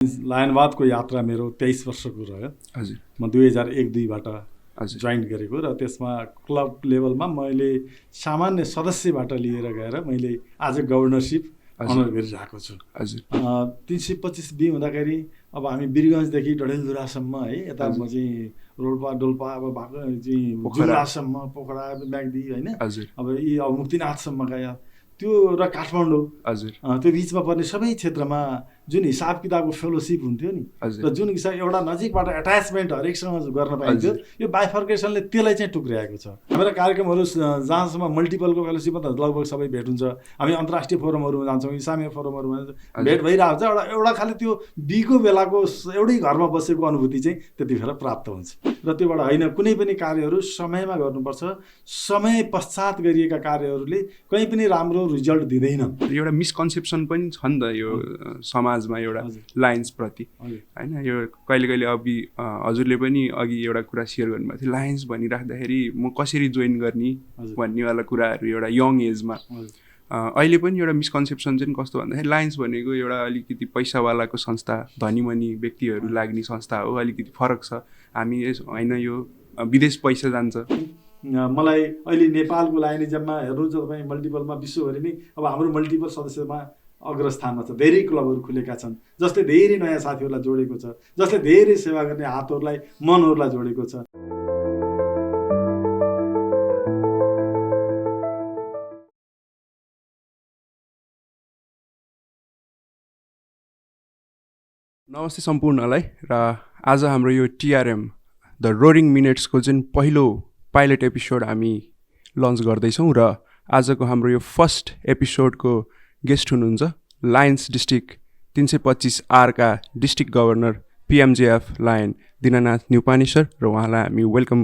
लायनवादको यात्रा मेरो 23 वर्षको रह्यो। हजुर। म 2001-2बाट हजुर। जोइन गरेको र त्यसमा क्लब लेभलमा मैले सामान्य सदस्यबाट लिएर गएर मैले आज गभर्नरसिप अनर गरिरहेको छु। हजुर। 325 बी हुँदाखेरि अब हामी वीरगञ्जदेखि डडेलधुरासम्म है, यता म चाहिँ रोल्पा डोल्पा अब भएको चाहिँ जुम्लासम्म, पोखरा, म्याग्दी होइन, अब यी अब मुक्तिनाथसम्मका त्यो र काठमाडौँ, हजुर, त्यो बिचमा पर्ने सबै क्षेत्रमा जुन हिसाब किताबको फेलोसिप हुन्थ्यो नि, र जुन हिसाब एउटा नजिकबाट एट्याचमेन्ट हरेकसँग गर्न पाइन्थ्यो, यो बाइफर्केसनले त्यसलाई चाहिँ टुक्र्याएको छ। हाम्रा कार्यक्रमहरू जहाँसम्म मल्टिपलको फेलोसिपमा त लगभग सबै भेट हुन्छ। हामी अन्तर्राष्ट्रिय फोरमहरूमा जान्छौँ, इसामीय फोरमहरूमा भेट भइरहेको हुन्छ। एउटा खालि त्यो बीको बेलाको एउटै घरमा बसेको अनुभूति चाहिँ त्यतिखेर प्राप्त हुन्छ। र त्योबाट होइन, कुनै पनि कार्यहरू समयमा गर्नुपर्छ। समय पश्चात गरिएका कार्यहरूले कहीँ पनि राम्रो रिजल्ट दिँदैन। एउटा मिसकन्सेप्सन पनि छ नि त यो समाजमा एउटा लायन्स प्रति होइन। यो कहिले कहिले अघि हजुरले पनि अघि एउटा कुरा सेयर गर्नुभएको थियो, लायन्स भनिराख्दाखेरि म कसरी जोइन गर्ने भन्नेवाला कुराहरू एउटा यङ एजमा। अहिले पनि एउटा मिसकन्सेप्सन चाहिँ कस्तो भन्दाखेरि लायन्स भनेको एउटा अलिकति पैसावालाको संस्था, धनीमनी व्यक्तिहरू लाग्ने संस्था हो, अलिकति फरक छ। हामी होइन यो विदेश पैसा जान्छ। मलाई अहिले नेपालको लायनिजममा हेर्नुहुन्छ तपाईँ, मल्टिपलमा विश्वभरि नै अब हाम्रो मल्टिपल सदस्यमा अग्रस्थानमा छ। धेरै क्लबहरू खुलेका छन्, जसले धेरै नयाँ साथीहरूलाई जोडेको छ, जसले धेरै सेवा गर्ने हातहरूलाई, मनहरूलाई जोडेको छ। नमस्ते सम्पूर्णलाई। र आज हाम्रो यो टिआरएम द रोरिङ मिनेट्सको चाहिँ पहिलो पाइलट एपिसोड हामी लन्च गर्दैछौँ। र आजको हाम्रो यो फर्स्ट एपिसोडको गेस्ट हुनुहुन्छ लायन्स डिस्ट्रिक्ट 325R का district governor PMJF lion Dinanath Neupane sir, र उहाँलाई हामी वेलकम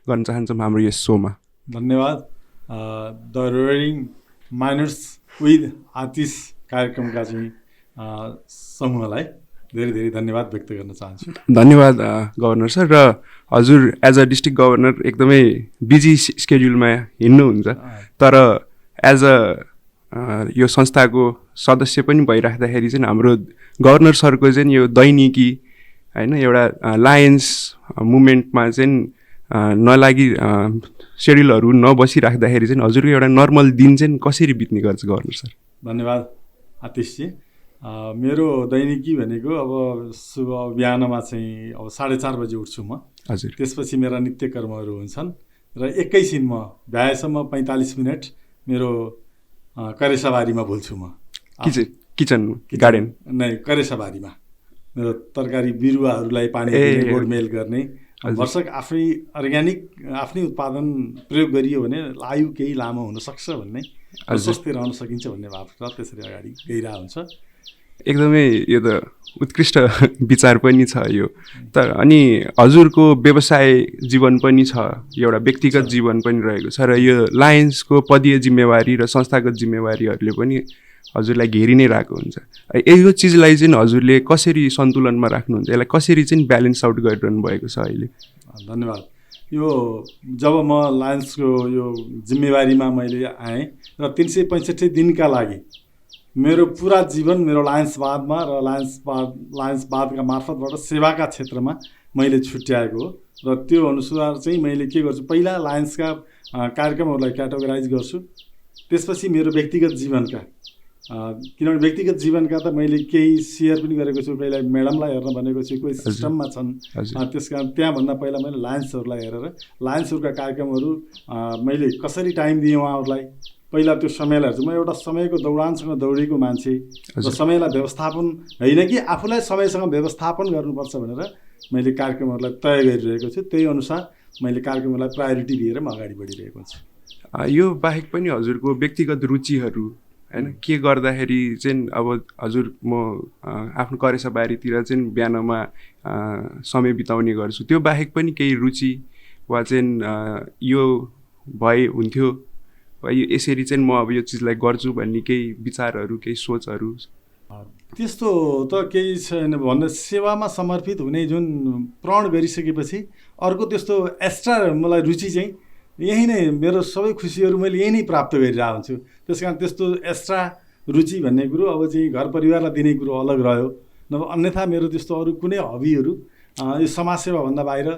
गर्न चाहन्छौँ हाम्रो यस सोमा। धन्यवाद। द रोरिङ माइनर्स विथ आतिश कार्यक्रमका चाहिँ समूहलाई धेरै धेरै धन्यवाद व्यक्त गर्न चाहन्छु। धन्यवाद गभर्नर सर। र हजुर एज अ डिस्ट्रिक्ट गभर्नर एकदमै बिजी स्केड्युलमा हिँड्नुहुन्छ, तर एज अ यो संस्थाको सदस्य पनि भइराख्दाखेरि चाहिँ हाम्रो गभर्नर सरको चाहिँ यो दैनिकी होइन, एउटा लायन्स मुभमेन्टमा चाहिँ नलागि सेड्युलहरू नबसिराख्दाखेरि चाहिँ हजुरको एउटा नर्मल दिन चाहिँ कसरी बित्ने गर्छ गभर्नर सर? धन्यवाद आतिशजी। मेरो दैनिकी भनेको अब सुबह बिहानमा चाहिँ अब 4:30 बजे उठ्छु म। हजुर। त्यसपछि मेरा नित्यकर्महरू हुन्छन् र एकैछिन म भ्याएसम्म 45 मिनट मेरो करेसाबारीमा भुल्छु म। किचन गार्डन नै करेसाबारीमा मेरो तरकारी बिरुवाहरूलाई पानी दिने, गोडमेल गर्ने। वर्षक आफै अर्ग्यानिक आफ्नै उत्पादन प्रयोग गरियो भने आयु केही लामो हुनसक्छ भन्ने, स्वस्थ रहन सकिन्छ भन्ने भाव र त्यसरी अगाडि गइरहेको हुन्छ। एकदमै यो त उत्कृष्ट विचार पनि छ यो। तर अनि हजुरको व्यवसाय जीवन पनि छ, एउटा व्यक्तिगत जीवन पनि रहेको छ, र यो लायन्सको पदीय जिम्मेवारी र संस्थागत जिम्मेवारीहरूले पनि हजुरलाई घेरि नै रहेको हुन्छ। यो चिजलाई चाहिँ हजुरले कसरी सन्तुलनमा राख्नुहुन्छ, यसलाई कसरी चाहिँ ब्यालेन्स आउट गरिरहनु भएको छ अहिले? धन्यवाद। यो जब म लायन्सको यो जिम्मेवारीमा मैले आएँ र 365 दिनका लागि मेरो पुरा जीवन मेरो लायन्सवादमा र लायन्सवादका मार्फतबाट सेवाका क्षेत्रमा मैले छुट्याएको हो। र त्यो अनुसार चाहिँ मैले के गर्छु, पहिला लायन्सका कार्यक्रमहरूलाई क्याटेगोराइज गर्छु, त्यसपछि मेरो व्यक्तिगत जीवनका, किनभने व्यक्तिगत जीवनका त मैले केही सेयर पनि गरेको छु, पहिला म्याडमलाई हेर्न भनेको छु, कोही सिस्टममा छन्, त्यस कारण त्यहाँभन्दा पहिला मैले लायन्सहरूलाई हेरेर लायन्सहरूका कार्यक्रमहरू मैले कसरी टाइम दिएँ उहाँहरूलाई, पहिला त्यो समयलाई हेर्छु। म एउटा समयको दौडानसँग दौडेको मान्छे र समयलाई व्यवस्थापन होइन कि आफूलाई समयसँग व्यवस्थापन गर्नुपर्छ भनेर मैले कार्यक्रमहरूलाई तय गरिरहेको छु। त्यही अनुसार मैले कार्यक्रमहरूलाई प्रायोरिटी दिएर म अगाडि बढिरहेको छु। यो बाहेक पनि हजुरको व्यक्तिगत रुचिहरू होइन, के गर्दाखेरि चाहिँ अब हजुर म आफ्नो करेसाबारीतिर चाहिँ बिहानमा समय बिताउने गर्छु, त्यो बाहेक पनि केही रुचि वा चाहिँ यो भए हुन्थ्यो, यो यसरी चाहिँ म अब यो चिजलाई गर्छु भन्ने केही विचारहरू, केही सोचहरू? त्यस्तो त केही छैन भन्दा सेवामा समर्पित हुने जुन प्रण गरिसकेपछि अर्को त्यस्तो एक्स्ट्रा मलाई रुचि चाहिँ यही नै, मेरो सबै खुसीहरू मैले यही नै प्राप्त गरिरहेको हुन्छु। त्यस कारण त्यस्तो एक्स्ट्रा रुचि भन्ने कुरो अब चाहिँ घर परिवारलाई दिने कुरो अलग रह्यो। नभए अन्यथा मेरो त्यस्तो अरू कुनै हबीहरू यो समाजसेवाभन्दा बाहिर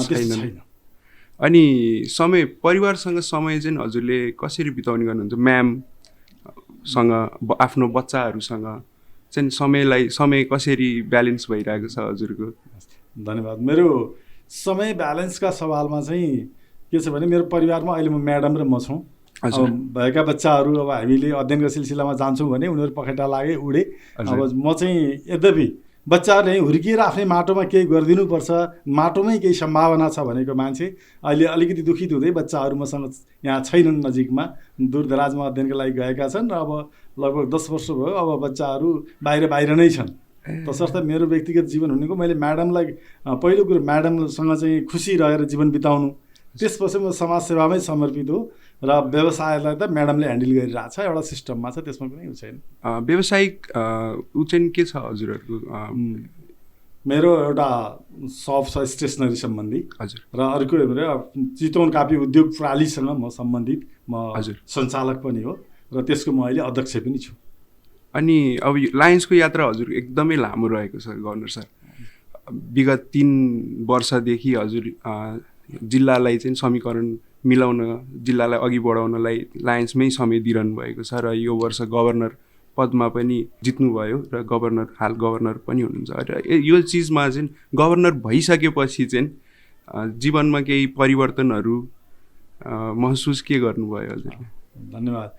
त्यस्तो छैन। अनि समय परिवारसँग समय चाहिँ हजुरले कसरी बिताउने गर्नुहुन्छ? म्यामसँग आफ्नो बच्चाहरूसँग चाहिँ समय कसरी ब्यालेन्स भइरहेको छ हजुरको? धन्यवाद। मेरो समय ब्यालेन्सका सवालमा चाहिँ के छ भने मेरो परिवारमा अहिले म म्याडम र म छौँ। भएका बच्चाहरू अब हामीले अध्ययनका सिलसिलामा जान्छौँ भने उनीहरू पखेटा लागे उडे। अब म चाहिँ यद्यपि बच्चाहरूले हुर्किएर आफ्नै माटोमा केही गरिदिनुपर्छ, माटोमै केही सम्भावना छ भनेको मान्छे अहिले अलिकति दुखित हुँदै बच्चाहरू मसँग यहाँ छैनन्, नजिकमा दूरदराजमा अध्ययनका लागि गएका छन् र अब लगभग 10 वर्ष भयो। अब बच्चाहरू बाहिर नै छन्। तसर्थ मेरो व्यक्तिगत जीवन भनेको मैले म्याडमलाई पहिलो कुरो म्याडमसँग चाहिँ खुसी रहेर जीवन बिताउनु, त्यसपछि म समाजसेवामै समर्पित हो र व्यवसायलाई त म्याडमले ह्यान्डल गरिरहेको छ, एउटा सिस्टममा छ, त्यसमा कुनै उ छैन। व्यावसायिक ऊ चाहिँ के छ हजुरहरूको? मेरो एउटा सप छ स्टेसनरी सम्बन्धी। हजुर। र अर्को चितवन कापी उद्योग प्रणालीसँग म सम्बन्धित, म सञ्चालक पनि हो र त्यसको म अहिले अध्यक्ष पनि छु। अनि अब लायन्सको यात्रा हजुर एकदमै लामो रहेको छ गभर्नर सर। विगत 3 वर्षदेखि हजुर जिल्लालाई चाहिँ समीकरण मिलाउन, जिल्लालाई अघि बढाउनलाई लायन्समै समय दिइरहनु भएको छ र यो वर्ष गभर्नर पदमा पनि जित्नुभयो र हाल गभर्नर पनि हुनुहुन्छ। र यो चिजमा चाहिँ गभर्नर भइसकेपछि चाहिँ जीवनमा केही परिवर्तनहरू महसुस के गर्नुभयो हजुरले? धन्यवाद।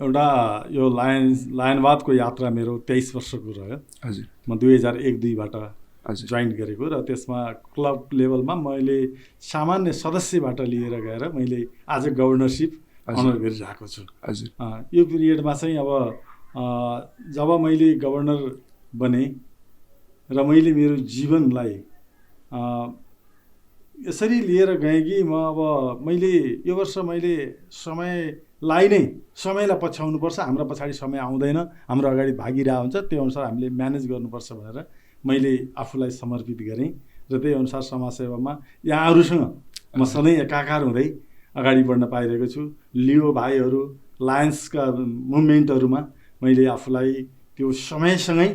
एउटा यो लायनवादको यात्रा मेरो 23 वर्षको रह्यो। हजुर। म 2001-2बाट जोइन गरेको र त्यसमा क्लब लेभलमा मैले सामान्य सदस्यबाट लिएर गएर मैले आज गभर्नरसिप अनर गरिरहेको छु। हजुर। यो पिरियडमा चाहिँ अब जब मैले गभर्नर बने र मैले मेरो जीवनलाई यसरी लिएर गएँ कि म अब मैले यो वर्ष मैले समयलाई पछ्याउनुपर्छ, हाम्रो पछाडि समय आउँदैन, हाम्रो अगाडि भागिरहेको हुन्छ, त्यो अनुसार हामीले म्यानेज गर्नुपर्छ भनेर मैले आफूलाई समर्पित गरेँ र त्यही अनुसार समाजसेवामा यहाँहरूसँग म सधैँ एकाकार हुँदै अगाडि बढ्न पाइरहेको छु। लियो भाइहरू लायन्सका मुभमेन्टहरूमा मैले आफूलाई त्यो समयसँगै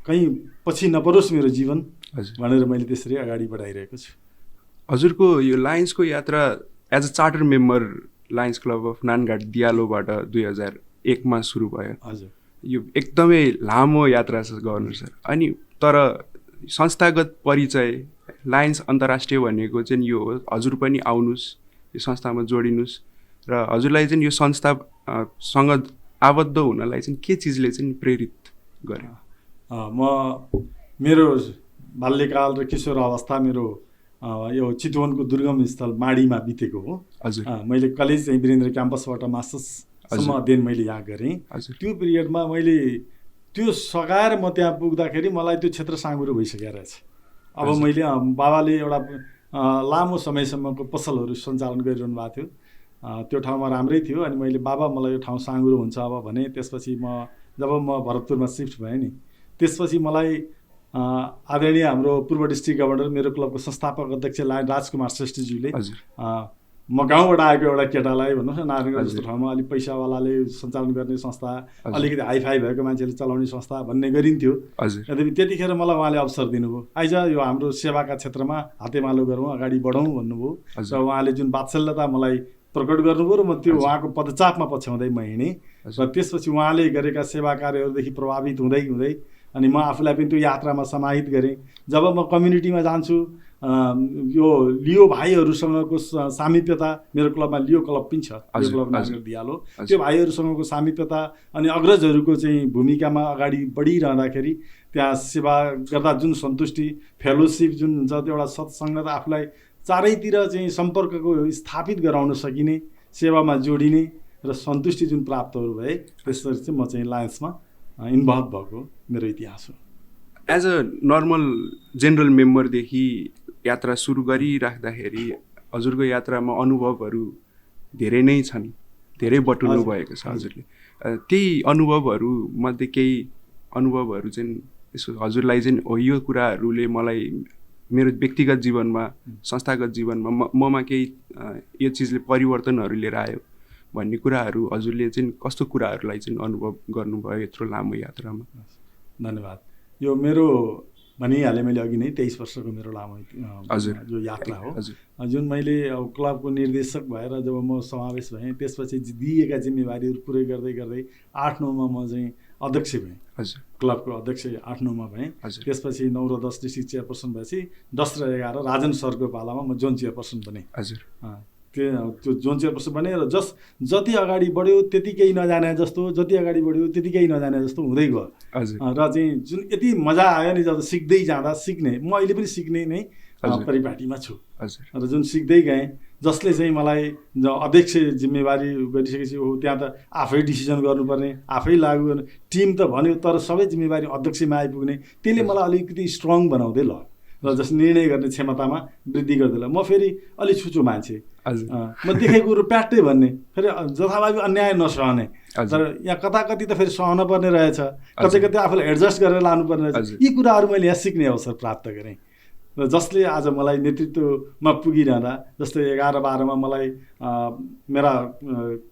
कहीँ पछि नपरोस् मेरो जीवन भनेर मैले त्यसरी अगाडि बढाइरहेको छु। हजुरको यो लायन्सको यात्रा as a charter member lions club of Nanghat दियालोबाट 2001मा सुरु भयो। हजुर। यो एकदमै लामो यात्रा छ गभर्नर सर। अनि तर संस्थागत परिचय लायन्स अन्तर्राष्ट्रिय भनेको चाहिँ यो हो, हजुर पनि आउनुहोस्, यो संस्थामा जोडिनुहोस् र हजुरलाई चाहिँ यो संस्थासँग आबद्ध हुनलाई चाहिँ के चिजले चाहिँ प्रेरित गर्यो? मेरो बाल्यकाल र किशोर अवस्था मेरो यो चितवनको दुर्गम स्थल माडीमा बितेको हो। हजुर। मैले कलेज चाहिँ वीरेन्द्र क्याम्पसबाट मास्टर्ससम्म अध्ययन मैले यहाँ गरेँ। त्यो पिरियडमा मैले त्यो सघाएर म त्यहाँ पुग्दाखेरि मलाई त्यो क्षेत्र साँघुरो भइसकेको रहेछ। अब मैले बाबाले एउटा लामो समयसम्मको पसलहरू सञ्चालन गरिरहनु भएको थियो, त्यो ठाउँमा राम्रै थियो। अनि मैले बाबा मलाई यो ठाउँ साँघुरो हुन्छ अब भने, त्यसपछि जब म भरतपुरमा सिफ्ट भएँ नि, त्यसपछि मलाई आदरणीय हाम्रो पूर्व डिस्ट्रिक्ट गभर्नर मेरो क्लबको संस्थापक अध्यक्ष राजकुमार श्रेष्ठज्यूले म गाउँबाट आएको एउटा केटालाई भन्नुहोस् न नारायणगढ जस्तो ठाउँमा अलिक पैसावालाले सञ्चालन गर्ने संस्था, अलिकति हाइफाई भएको मान्छेले चलाउने संस्था भन्ने गरिन्थ्यो। यद्यपि त्यतिखेर मलाई उहाँले अवसर दिनुभयो, आइज यो हाम्रो सेवाका क्षेत्रमा हातेमालो गरौँ, अगाडि बढौँ भन्नुभयो र उहाँले जुन वात्सल्यता मलाई प्रकट गर्नुभयो र म त्यो उहाँको पदचापमा पछ्याउँदै म हिँडेँ र त्यसपछि उहाँले गरेका सेवा कार्यहरूदेखि प्रभावित हुँदै अनि म आफूलाई पनि त्यो यात्रामा समाहित गरेँ। जब म कम्युनिटीमा जान्छु, यो लियो भाइहरूसँगको सामिप्यता, मेरो क्लबमा लियो क्लब पनि छ, लियो क्लब नानघाट दियालो, त्यो भाइहरूसँगको सामिप्यता अनि अग्रजहरूको चाहिँ भूमिकामा अगाडि बढिरहँदाखेरि त्यहाँ सेवा गर्दा जुन सन्तुष्टि, फेलोसिप जुन हुन्छ, त्यो एउटा सत्सङ्गत आफूलाई चारैतिर चाहिँ सम्पर्कको स्थापित गराउन सकिने, सेवामा जोडिने र सन्तुष्टि जुन प्राप्तहरू भए, त्यसरी चाहिँ म चाहिँ लायन्समा इन्भल्भ भएको मेरो इतिहास हो। एज अ नर्मल जेनरल मेम्बरदेखि यात्रा सुरु गरिराख्दाखेरि हजुरको यात्रामा अनुभवहरू धेरै नै छन्, धेरै बटुल्नु भएको छ हजुरले। त्यही अनुभवहरूमध्ये केही अनुभवहरू चाहिँ यसो हजुरलाई चाहिँ हो यो कुराहरूले मलाई मेरो व्यक्तिगत जीवनमा, संस्थागत जीवनमा ममा केही यो चिजले परिवर्तनहरू लिएर आयो भन्ने कुराहरू हजुरले चाहिँ कस्तो कुराहरूलाई चाहिँ अनुभव गर्नुभयो यत्रो लामो यात्रामा? धन्यवाद। यो मेरो भनिहालेँ मैले अघि नै 23 वर्षको मेरो लामो जो यात्रा हो, जुन मैले अब क्लबको निर्देशक भएर जब म समावेश भएँ त्यसपछि दिएका जिम्मेवारीहरू पुरै गर्दै गर्दै 8-9मा म चाहिँ अध्यक्ष भएँ, क्लबको अध्यक्ष 8-9मा भएँ। त्यसपछि 9 र 10 डिस्ट्रिक्ट चेयरपर्सन भएपछि 10 र 11 राजन सरको पालामा म जोन चेयरपर्सन बनेँ। त्यो जोन चेयरपर्सन बने र जति अगाडि बढ्यो त्यति केही नजाने जस्तो, जति अगाडि बढ्यो त्यति केही नजाने जस्तो हुँदै गयो। र चाहिँ जुन यति मजा आयो नि, जब सिक्दै जाँदा सिक्ने, म अहिले पनि सिक्ने नै परिपाटीमा छु। र जुन सिक्दै गएँ, जसले चाहिँ मलाई अध्यक्ष जिम्मेवारी गरिसकेपछि हो त्यहाँ त आफै डिसिजन गर्नुपर्ने, आफै लागु गर्ने, टिम त भन्यो तर सबै जिम्मेवारी अध्यक्षमा आइपुग्ने, त्यसले मलाई अलिकति स्ट्रङ बनाउँदै ल र जस निर्णय गर्ने क्षमतामा वृद्धि गर्दै म फेरि अलिक छुचो मान्छे, म देखेको कुरो प्याट्टै भन्ने, फेरि जथाभावी अन्याय नसहने। तर यहाँ कति त फेरि सहन पर्ने रहेछ, कतै आफूलाई एडजस्ट गरेर लानुपर्ने रहेछ। यी कुराहरू मैले यहाँ सिक्ने अवसर प्राप्त गरेँ र जसले आज मलाई नेतृत्वमा पुगिरहँदा, जस्तै 11-12मा मलाई मेरा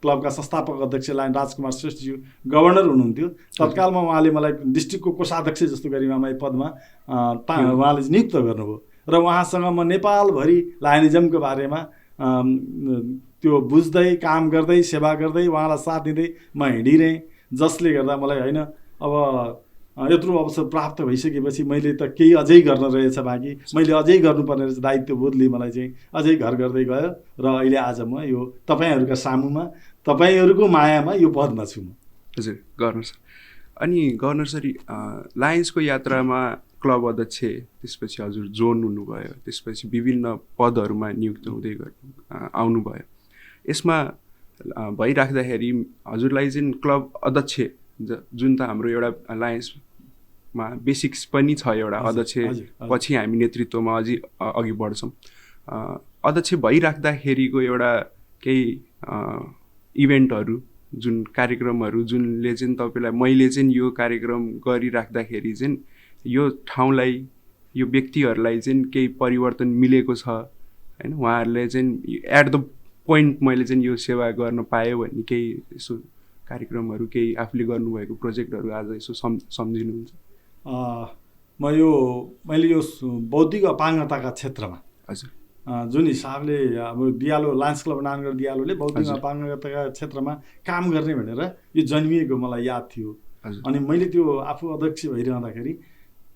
क्लबका संस्थापक अध्यक्ष लाइन राजकुमार श्रेष्ठज्यू गभर्नर हुनुहुन्थ्यो, तत्कालमा उहाँले मलाई डिस्ट्रिक्टको कोषाध्यक्ष जस्तो गरिमामय पदमा उहाँले नियुक्त गर्नुभयो र उहाँसँग म नेपालभरि लायनिजमको बारेमा त्यो बुझ्दै, काम गर्दै, सेवा गर्दै, उहाँलाई साथ दिँदै म हिँडिरहेँ। जसले गर्दा मलाई होइन अब यत्रो अवसर प्राप्त भइसकेपछि मैले त केही अझै गर्न रहेछ बाँकी, मैले अझै गर्नुपर्ने रहेछ, दायित्वबोधले मलाई चाहिँ अझै घर गर्दै गयो र अहिले आज म यो तपाईँहरूका सामुमा, तपाईँहरूको मायामा यो पदमा छु म। हजुर गभर्नर सर। अनि गभर्नर सर, लायन्सको यात्रामा क्लब अध्यक्ष, त्यसपछि हजुर जोन हुनुभयो, त्यसपछि विभिन्न पदहरूमा नियुक्त हुँदै आउनुभयो। यसमा भइराख्दाखेरि हजुरलाई चाहिँ क्लब अध्यक्ष जुन त हाम्रो एउटा लायन्समा बेसिक्स पनि छ, एउटा अध्यक्ष पछि हामी नेतृत्वमा अझै अघि बढ्छौँ। अध्यक्ष भइराख्दाखेरिको एउटा केही इभेन्टहरू, जुन कार्यक्रमहरू जुनले चाहिँ तपाईँलाई, मैले चाहिँ यो कार्यक्रम गरिराख्दाखेरि चाहिँ यो ठाउँलाई, यो व्यक्तिहरूलाई चाहिँ केही परिवर्तन मिलेको छ होइन, उहाँहरूले चाहिँ एट द पोइन्ट मैले चाहिँ यो सेवा गर्न पाएँ भन्ने केही यसो कार्यक्रमहरू, केही आफूले गर्नुभएको प्रोजेक्टहरू आज यसो सम्झिनुहुन्छ? मैले यो बौद्धिक अपाङ्गताका क्षेत्रमा हजुर जुन हिसाबले अब दियालो लायन्स क्लब नानगढ दियालोले बौद्धिक अपाङ्गताका क्षेत्रमा काम गर्ने भनेर यो जन्मिएको मलाई याद थियो। अनि मैले त्यो आफू अध्यक्ष भइरहँदाखेरि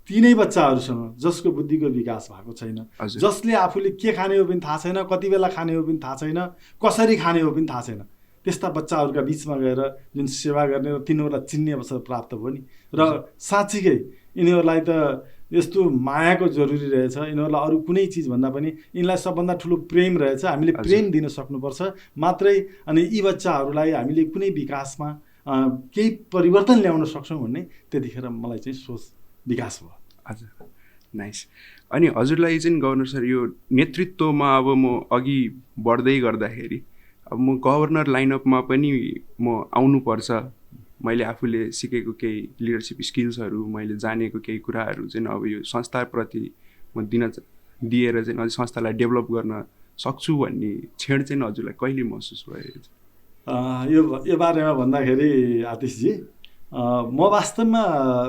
तिनै बच्चाहरूसँग जसको बुद्धिको विकास भएको छैन, जसले आफूले के खाने हो पनि थाहा छैन, कति बेला खाने हो पनि थाहा छैन, कसरी खाने हो पनि थाहा छैन, त्यस्ता बच्चाहरूका बिचमा गएर जुन सेवा गर्ने र तिनीहरूलाई चिन्ने अवसर प्राप्त भयो नि। र साँच्चीकै यिनीहरूलाई त यस्तो मायाको जरुरी रहेछ, यिनीहरूलाई अरू कुनै चिजभन्दा पनि यिनलाई सबभन्दा ठुलो प्रेम रहेछ, हामीले प्रेम दिन सक्नुपर्छ मात्रै। अनि यी बच्चाहरूलाई हामीले कुनै विकासमा केही परिवर्तन ल्याउन सक्छौँ भन्ने त्यतिखेर मलाई चाहिँ सोच विकास भयो। हजुर नाइस। अनि हजुरलाई चाहिँ गभर्नर सर, यो नेतृत्वमा अब म अघि बढ्दै गर्दाखेरि अब म गभर्नर लाइनअपमा पनि म आउनुपर्छ, मैले आफूले सिकेको केही लिडरसिप स्किल्सहरू, मैले जानेको केही कुराहरू चाहिँ अब यो संस्थाप्रति म दिएर चाहिँ अझै संस्थालाई डेभलप गर्न सक्छु भन्ने क्षण चाहिँ हजुरलाई कहिले महसुस भयो? यो बारेमा भन्दाखेरि आतिशजी, म वास्तवमा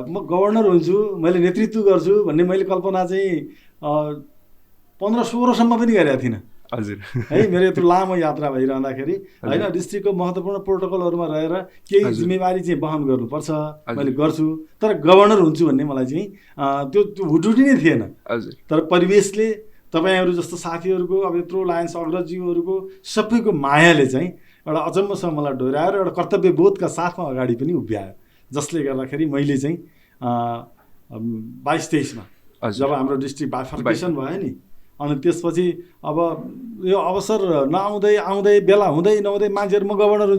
म गभर्नर हुन्छु, मैले नेतृत्व गर्छु भन्ने मैले कल्पना चाहिँ 15-16सम्म पनि गरेका थिइनँ। हजुर है, मेरो यत्रो लामो यात्रा भइरहँदाखेरि होइन, डिस्ट्रिक्टको महत्त्वपूर्ण प्रोटोकलहरूमा रहेर केही जिम्मेवारी चाहिँ वहन गर्नुपर्छ, मैले गर्छु, तर गभर्नर हुन्छु भन्ने मलाई चाहिँ त्यो हुटुटी नै थिएन। हजुर तर परिवेशले, तपाईँहरू जस्तो साथीहरूको, अब यत्रो लायन्स अग्रजीहरूको सबैको मायाले चाहिँ एउटा अचम्मसँग मलाई डोर्याएर एउटा कर्तव्यबोधका साथमा अगाडि पनि उभ्यायो, जसले गर्दाखेरि मैले चाहिँ 22-23मा जब हाम्रो डिस्ट्रिक्ट बाइफर्केसन भयो नि, अनि त्यसपछि अब यो अवसर नआउँदै आउँदै बेला हुँदै नहुँदै मान्छेहरू म गभर्नर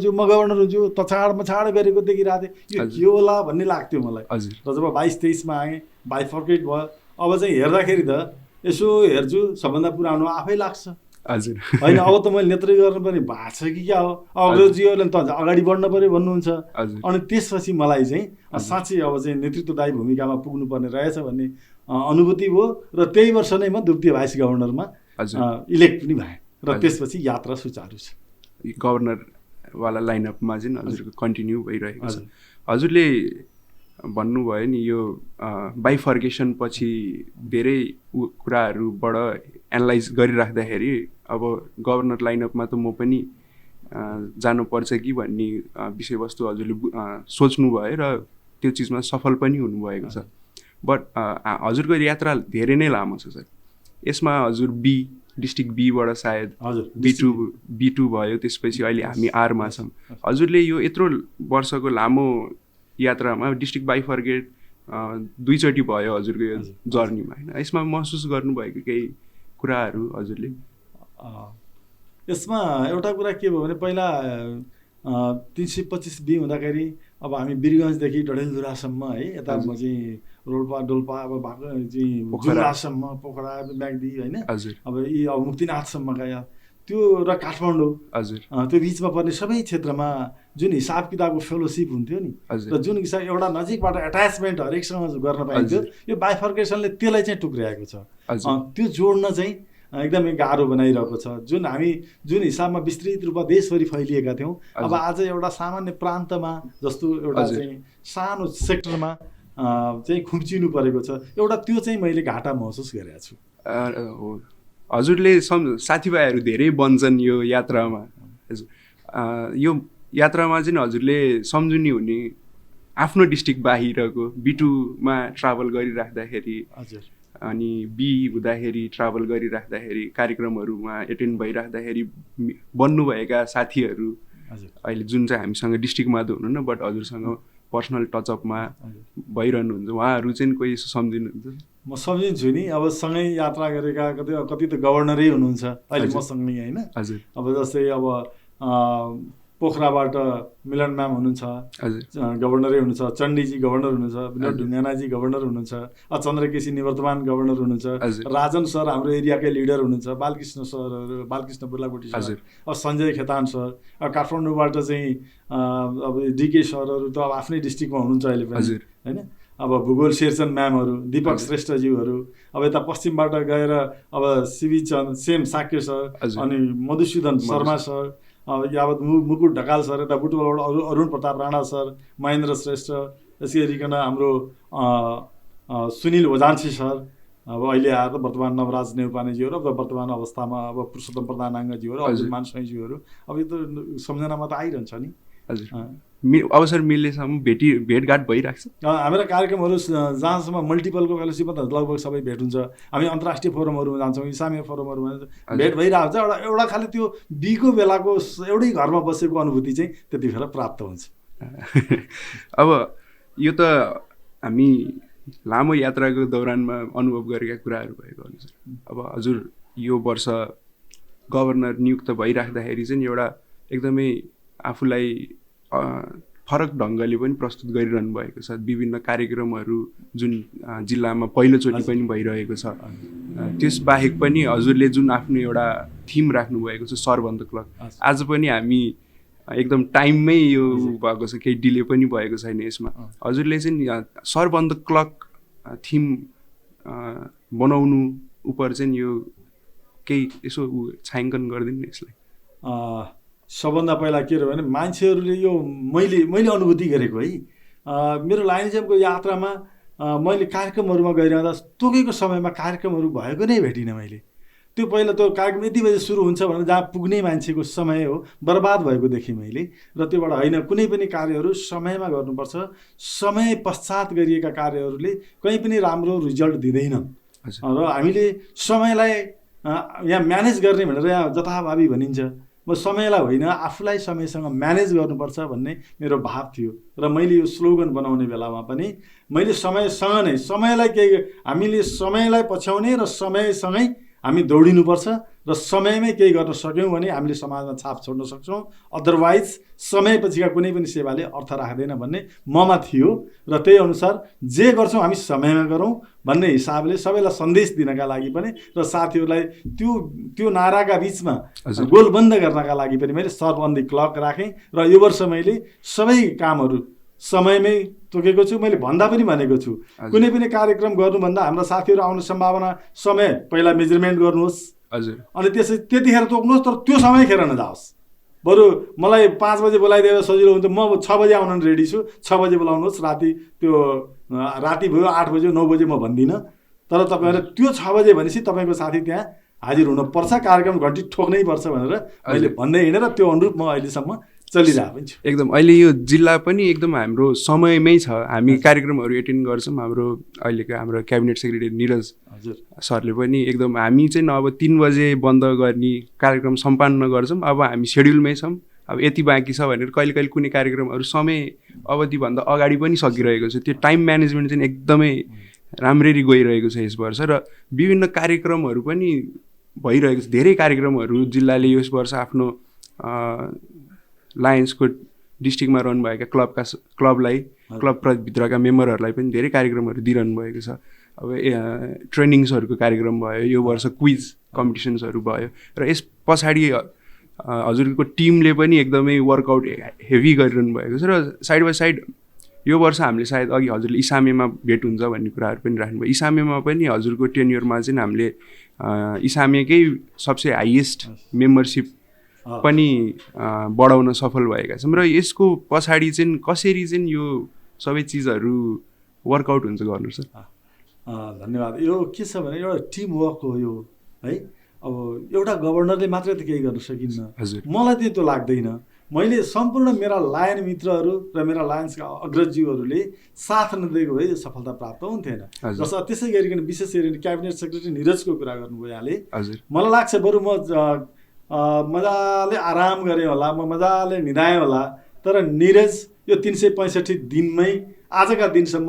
हुन्छु तछाड गरेको देखिरहेको थिएँ, यो के होला भन्ने लाग्थ्यो मलाई। र जब 22-23मा आएँ, बाइफर्केट भयो, अब चाहिँ हेर्दाखेरि त यसो हेर्छु सबभन्दा पुरानो आफै लाग्छ। हजुर होइन, अब त मैले नेतृत्व गर्नुपर्ने भएको छ कि क्या हो, अग्रजीहरूले त अगाडि बढ्न पऱ्यो भन्नुहुन्छ। अनि त्यसपछि मलाई चाहिँ साँच्चै अब चाहिँ नेतृत्वदायी भूमिकामा पुग्नुपर्ने रहेछ भन्ने अनुभूति भयो र त्यही वर्ष नै म द्वितीय भाइस गभर्नरमा इलेक्ट पनि भएँ र त्यसपछि यात्रा सुचारू छ। गभर्नरवाला लाइनअपमा चाहिँ हजुरको कन्टिन्यू भइरहेको छ। हजुरले भन्नुभयो नि यो बाइफर्केसन पछि धेरै कुराहरूबाट एनालाइज गरिराख्दाखेरि अब गभर्नर लाइनअपमा त म पनि जानुपर्छ कि भन्ने विषयवस्तु हजुरले सोच्नुभयो र त्यो चिजमा सफल पनि हुनुभएको छ। बट हजुरको यात्रा धेरै नै लामो छ सर। यसमा हजुर डिस्ट्रिक्ट बीबाट सायद B2 भयो, त्यसपछि अहिले हामी आरमा छौँ। हजुरले यो यत्रो वर्षको लामो यात्रामा डिस्ट्रिक्ट बाइफर्केट 2 चोटि भयो हजुरको यो जर्नीमा होइन, यसमा महसुस गर्नुभएको केही कुराहरू हजुरले? यसमा एउटा कुरा के भयो भने पहिला 325 बी हुँदाखेरि अब हामी वीरगञ्जदेखि डडेलधुरासम्म है, यता चाहिँ रोल्पा डोल्पा अब भएको चाहिँ जुम्लासम्म, पोखरा, म्याग्दी होइन, अब यी अब मुक्तिनाथसम्म गयो त्यो, र काठमाडौँ हजुर त्यो बिचमा पर्ने सबै क्षेत्रमा जुन हिसाब किताबको फेलोसिप हुन्थ्यो नि, र जुन हिसाब एउटा नजिकबाट एट्याचमेन्ट हरेकसँग गर्न पाइन्थ्यो, यो बाइफर्केसनले त्यसलाई चाहिँ टुक्र्याएको छ। त्यो जोड्न चाहिँ एकदमै गाह्रो बनाइरहेको छ। जुन हिसाबमा विस्तृत रूपमा देशभरि फैलिएका थियौँ, अब आज एउटा सामान्य प्रान्तमा जस्तो एउटा चाहिँ सानो सेक्टरमा चाहिँ खुम्चिनु परेको छ, एउटा त्यो चाहिँ मैले घाटा महसुस गरेको छु। हजुरले साथीभाइहरू धेरै बन्छन् यो यात्रामा। हजुर यो यात्रामा चाहिँ हजुरले सम्झुनी हुने आफ्नो डिस्ट्रिक्ट बाहिरको B2मा ट्राभल गरिराख्दाखेरि हजुर, अनि बी हुँदाखेरि ट्राभल गरिराख्दाखेरि कार्यक्रमहरूमा एटेन्ड भइराख्दाखेरि बन्नुभएका साथीहरू अहिले जुन चाहिँ हामीसँग डिस्ट्रिक्टमा त हुनुहुन्न बट हजुरसँग पर्सनल टचअपमा भइरहनुहुन्छ, उहाँहरू चाहिँ कोही यसो सम्झिनुहुन्छ? म सम्झिन्छु नि। अब सँगै यात्रा गरेका कति त गभर्नरै हुनुहुन्छ अहिले मसँगै होइन। हजुर अब जस्तै अब पोखराबाट मिलन म्याम हुनुहुन्छ, गभर्नरै हुनुहुन्छ, चण्डीजी गभर्नर हुनुहुन्छ, विनोद ढुङ्गानाजी गभर्नर हुनुहुन्छ, चन्द्रकेशी निवर्तमान गभर्नर हुनुहुन्छ, राजन सर हाम्रो एरियाकै लिडर हुनुहुन्छ, बालकृष्ण सरहरू, बालकृष्ण बुर्लाकोटी सर, अब सञ्जय खेतान सर, अब काठमाडौँबाट चाहिँ अब DK सरहरू त अब आफ्नै डिस्ट्रिक्टमा हुनुहुन्छ अहिले पनि होइन। अब भूगोल शेरचन म्यामहरू, दीपक श्रेष्ठज्यूहरू, अब यता पश्चिमबाट गएर अब सिबी सेम साक्य सर, अनि मधुसूदन शर्मा सर, यावत मुकुट ढकाल सर, यता बुटवलबाट अरुण प्रताप राणा सर, महेन्द्र श्रेष्ठ, यसै गरिकन हाम्रो सुनिल ओझान्सी सर, अब अहिले आएर त वर्तमान नवराज नेउपानेज्यूहरू, अब वर्तमान अवस्थामा अब पुरुषोत्तम प्रधानाङ्गज्यूहरू, अर्जुन मानस्वाईज्यूहरू, अब यो त सम्झनामा त आइरहन्छ नि। हजुर अवसर मिलेसम्म भेटघाट भइरहेको छ। हाम्रा कार्यक्रमहरू जहाँसम्म मल्टिपलको फेलोसिपमा त लगभग सबै भेट हुन्छ। हामी अन्तर्राष्ट्रिय फोरमहरूमा जान्छौँ, इसामीय फोरमहरूमा भेट भइरहेको छ। एउटा खालि त्यो बीको बेलाको एउटै घरमा बसेको अनुभूति चाहिँ त्यतिखेर प्राप्त हुन्छ। अब यो त हामी लामो यात्राको दौरानमा अनुभव गरेका कुराहरू भएको अनुसार अब हजुर यो वर्ष गभर्नर नियुक्त भइराख्दाखेरि चाहिँ एउटा एकदमै आफूलाई फरक ढङ्गले पनि प्रस्तुत गरिरहनु भएको छ। विभिन्न कार्यक्रमहरू जुन जिल्लामा पहिलोचोटि पनि भइरहेको छ, त्यसबाहेक पनि हजुरले जुन आफ्नो एउटा थिम राख्नुभएको छ सरबन्द क्लक, आज पनि हामी एकदम टाइममै यो भएको छ, केही डिले पनि भएको छैन यसमा। हजुरले चाहिँ सरबन्द क्लक थिम बनाउनु उप चाहिँ यो केही यसो छायाङ्कन गरिदिनु न यसलाई। सबभन्दा पहिला के हो भने मान्छेहरूले यो मैले अनुभूति गरेको है, मेरो लाइनिजमको यात्रामा मैले कार्यक्रमहरूमा गइरहँदा तोकेको समयमा कार्यक्रमहरू भएको नै भेटिनँ मैले। त्यो पहिला त्यो कार्यक्रम यति बजे सुरु हुन्छ भनेर जहाँ पुग्ने मान्छेको समय हो बर्बाद भएको देखेँ मैले। र त्योबाट होइन, कुनै पनि कार्यहरू समयमा गर्नुपर्छ। समय पश्चात गरिएका कार्यहरूले कहीँ पनि राम्रो रिजल्ट दिँदैन र हामीले समयलाई यहाँ म्यानेज गर्ने भनेर यहाँ जथाभावी भनिन्छ। म समयलाई होइन, आफूलाई समयसँग म्यानेज गर्नुपर्छ भन्ने मेरो भाव थियो। र मैले यो स्लोगन बनाउने बेलामा पनि मैले समयसँग नै हामीले समयलाई पछ्याउने र समयसँगै हामी दौडिनुपर्छ र समयमै केही गर्न सक्यौँ भने हामीले समाजमा छाप छोड्न सक्छौँ। अदरवाइज समयपछिका कुनै पनि सेवाले अर्थ राख्दैन भन्ने ममा थियो। र त्यही अनुसार जे गर्छौँ हामी समयमा गरौँ भन्ने हिसाबले सबैलाई सन्देश दिनका लागि पनि र साथीहरूलाई त्यो नाराका बिचमा गोलबन्द गर्नका लागि पनि मैले सरबन्दी क्लक राखेँ। र यो वर्ष मैले सबै कामहरू समयमै तोकेको छु। मैले भन्दा पनि भनेको छु, कुनै पनि कार्यक्रम गर्नुभन्दा हाम्रा साथीहरू आउने सम्भावना समय पहिला मेजरमेन्ट गर्नुहोस्, हजुर, अनि त्यसै त्यतिखेर तोक्नुहोस्, तर त्यो समय खेर नजाओस् बरु मलाई 5 बजे बोलाइदिएर सजिलो हुन्छ, म 6 बजे आउन रेडी छु, 6 बजे बोलाउनुहोस्, राति त्यो राति भयो 8 बजे 9 बजे म भन्दिनँ, तर तपाईँहरूले त्यो 6 बजे भनेपछि तपाईँको साथी त्यहाँ हाजिर हुनुपर्छ, कार्यक्रम घन्टी ठोक्नै पर्छ भनेर मैले भन्दै हिँडेर त्यो अनुरूप म अहिलेसम्म चलिरहेको छु। एकदम अहिले यो जिल्ला पनि एकदम हाम्रो समयमै छ, हामी कार्यक्रमहरू एटेन्ड गर्छौँ। हाम्रो क्याबिनेट सेक्रेटरी निरज सरले पनि एकदम हामी चाहिँ अब 3 बजे बन्द गर्ने कार्यक्रम सम्पन्न गर्छौँ, अब हामी सेड्युलमै छौँ, अब यति बाँकी छ भनेर कहिले कहिले कुनै कार्यक्रमहरू समय अवधिभन्दा अगाडि पनि सकिरहेको छ। त्यो टाइम म्यानेजमेन्ट चाहिँ एकदमै राम्ररी गइरहेको छ यस वर्ष, र विभिन्न कार्यक्रमहरू पनि भइरहेको छ। धेरै कार्यक्रमहरू जिल्लाले यस वर्ष आफ्नो लायन्सको डिस्ट्रिक्टमा रहनु भएका क्लबभित्रका मेम्बरहरूलाई पनि धेरै कार्यक्रमहरू दिइरहनु भएको छ। अब ट्रेनिङ्सहरूको कार्यक्रम भयो, यो वर्ष क्विज कम्पिटिसन्सहरू भयो, र यस पछाडि हजुरको टिमले पनि एकदमै वर्कआउट हेभी गरिरहनु भएको छ। र साइड बाई साइड यो वर्ष हामीले सायद अघि हजुरले इसामेमा भेट हुन्छ भन्ने कुराहरू पनि राख्नुभयो। इसामेमा पनि हजुरको टेन्युरमा चाहिँ हामीले इसामेकै सबसे हाइएस्ट मेम्बरसिप पनि बढाउन सफल भएका छौँ, र यसको पछाडि चाहिँ कसरी चाहिँ यो सबै चिजहरू वर्कआउट हुन्छ गर्नु सर? धन्यवाद। यो के छ भने एउटा टिम वर्क हो यो, है। अब एउटा गभर्नरले मात्रै त केही गर्न सकिन्न, मलाई चाहिँ त्यो लाग्दैन। मैले सम्पूर्ण मेरा लायन मित्रहरू र मेरा लायन्सका अग्रजीहरूले साथ नदिएको भए यो सफलता प्राप्त हुन्थेन। जस्तो त्यसै गरिकन विशेष गरी क्याबिनेट सेक्रेटरी निरजको कुरा गर्नुभयो यहाँले, मलाई लाग्छ बरु म मजाले आराम गरेँ होला, म मजाले निदाएँ होला, तर निरज यो 365 दिनमै आजका दिनसम्म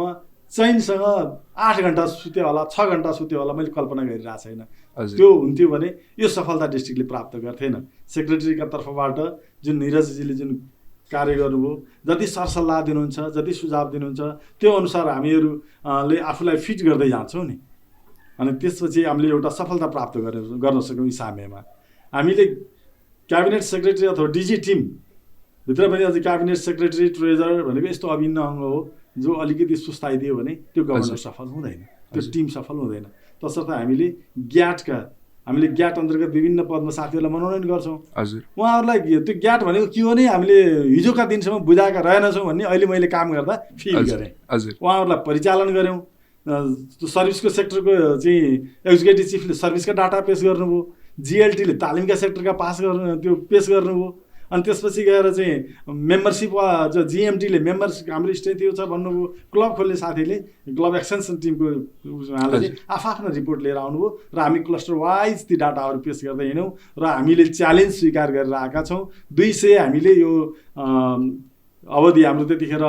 चैनसँग 8 घन्टा सुत्यो होला, 6 घन्टा सुत्यो होला, मैले कल्पना गरिरहेको छैन। त्यो हुन्थ्यो भने यो सफलता डिस्ट्रिक्टले प्राप्त गर्थेन। सेक्रेटरीका तर्फबाट जुन निरजजीले जुन कार्य गर्नुभयो, जति सरसल्लाह दिनुहुन्छ, जति सुझाव दिनुहुन्छ, त्यो अनुसार हामीहरूले आफूलाई फिट गर्दै जान्छौँ नि, अनि त्यसपछि हामीले एउटा सफलता प्राप्त गर्न सक्यौँ। इसामेमा हामीले क्याबिनेट सेक्रेटरी अथवा डिजी टिम भित्र पनि अझ क्याबिनेट सेक्रेटरी ट्रेजरर भनेको यस्तो अभिन्न अङ्ग हो जो अलिकति सुस्ताइदियो भने त्यो गभर्नर सफल हुँदैन, त्यो टिम सफल हुँदैन। तसर्थ हामीले ग्याट अन्तर्गत विभिन्न पदमा साथीहरूलाई मनोनयन गर्छौँ। उहाँहरूलाई त्यो ग्याट भनेको के हो भने हामीले हिजोका दिनसम्म बुझाएका रहेनछौँ भन्ने अहिले मैले काम गर्दा फिल गरेँ। उहाँहरूलाई परिचालन गऱ्यौँ। सर्भिसको सेक्टरको चाहिँ एक्जिक्युटिभ चिफले सर्भिसका डाटा पेस गर्नुभयो, जिएलटीले तालिमका सेक्टरका पेस गर्नुभयो, अनि त्यसपछि गएर चाहिँ मेम्बरसिप वा जो जिएमटीले मेम्बरसिप हाम्रो स्ट्रेन्थ यो छ भन्नुभयो, क्लब खोल्ने साथीले क्लब एक्सटेन्सन टिमको उहाँले चाहिँ आफ्नो रिपोर्ट लिएर आउनुभयो, र हामी क्लस्टर वाइज ती डाटाहरू पेस गर्दै हिँड्यौँ, र हामीले च्यालेन्ज स्वीकार गरेर आएका छौँ। 200 हामीले यो अवधि हाम्रो त्यतिखेर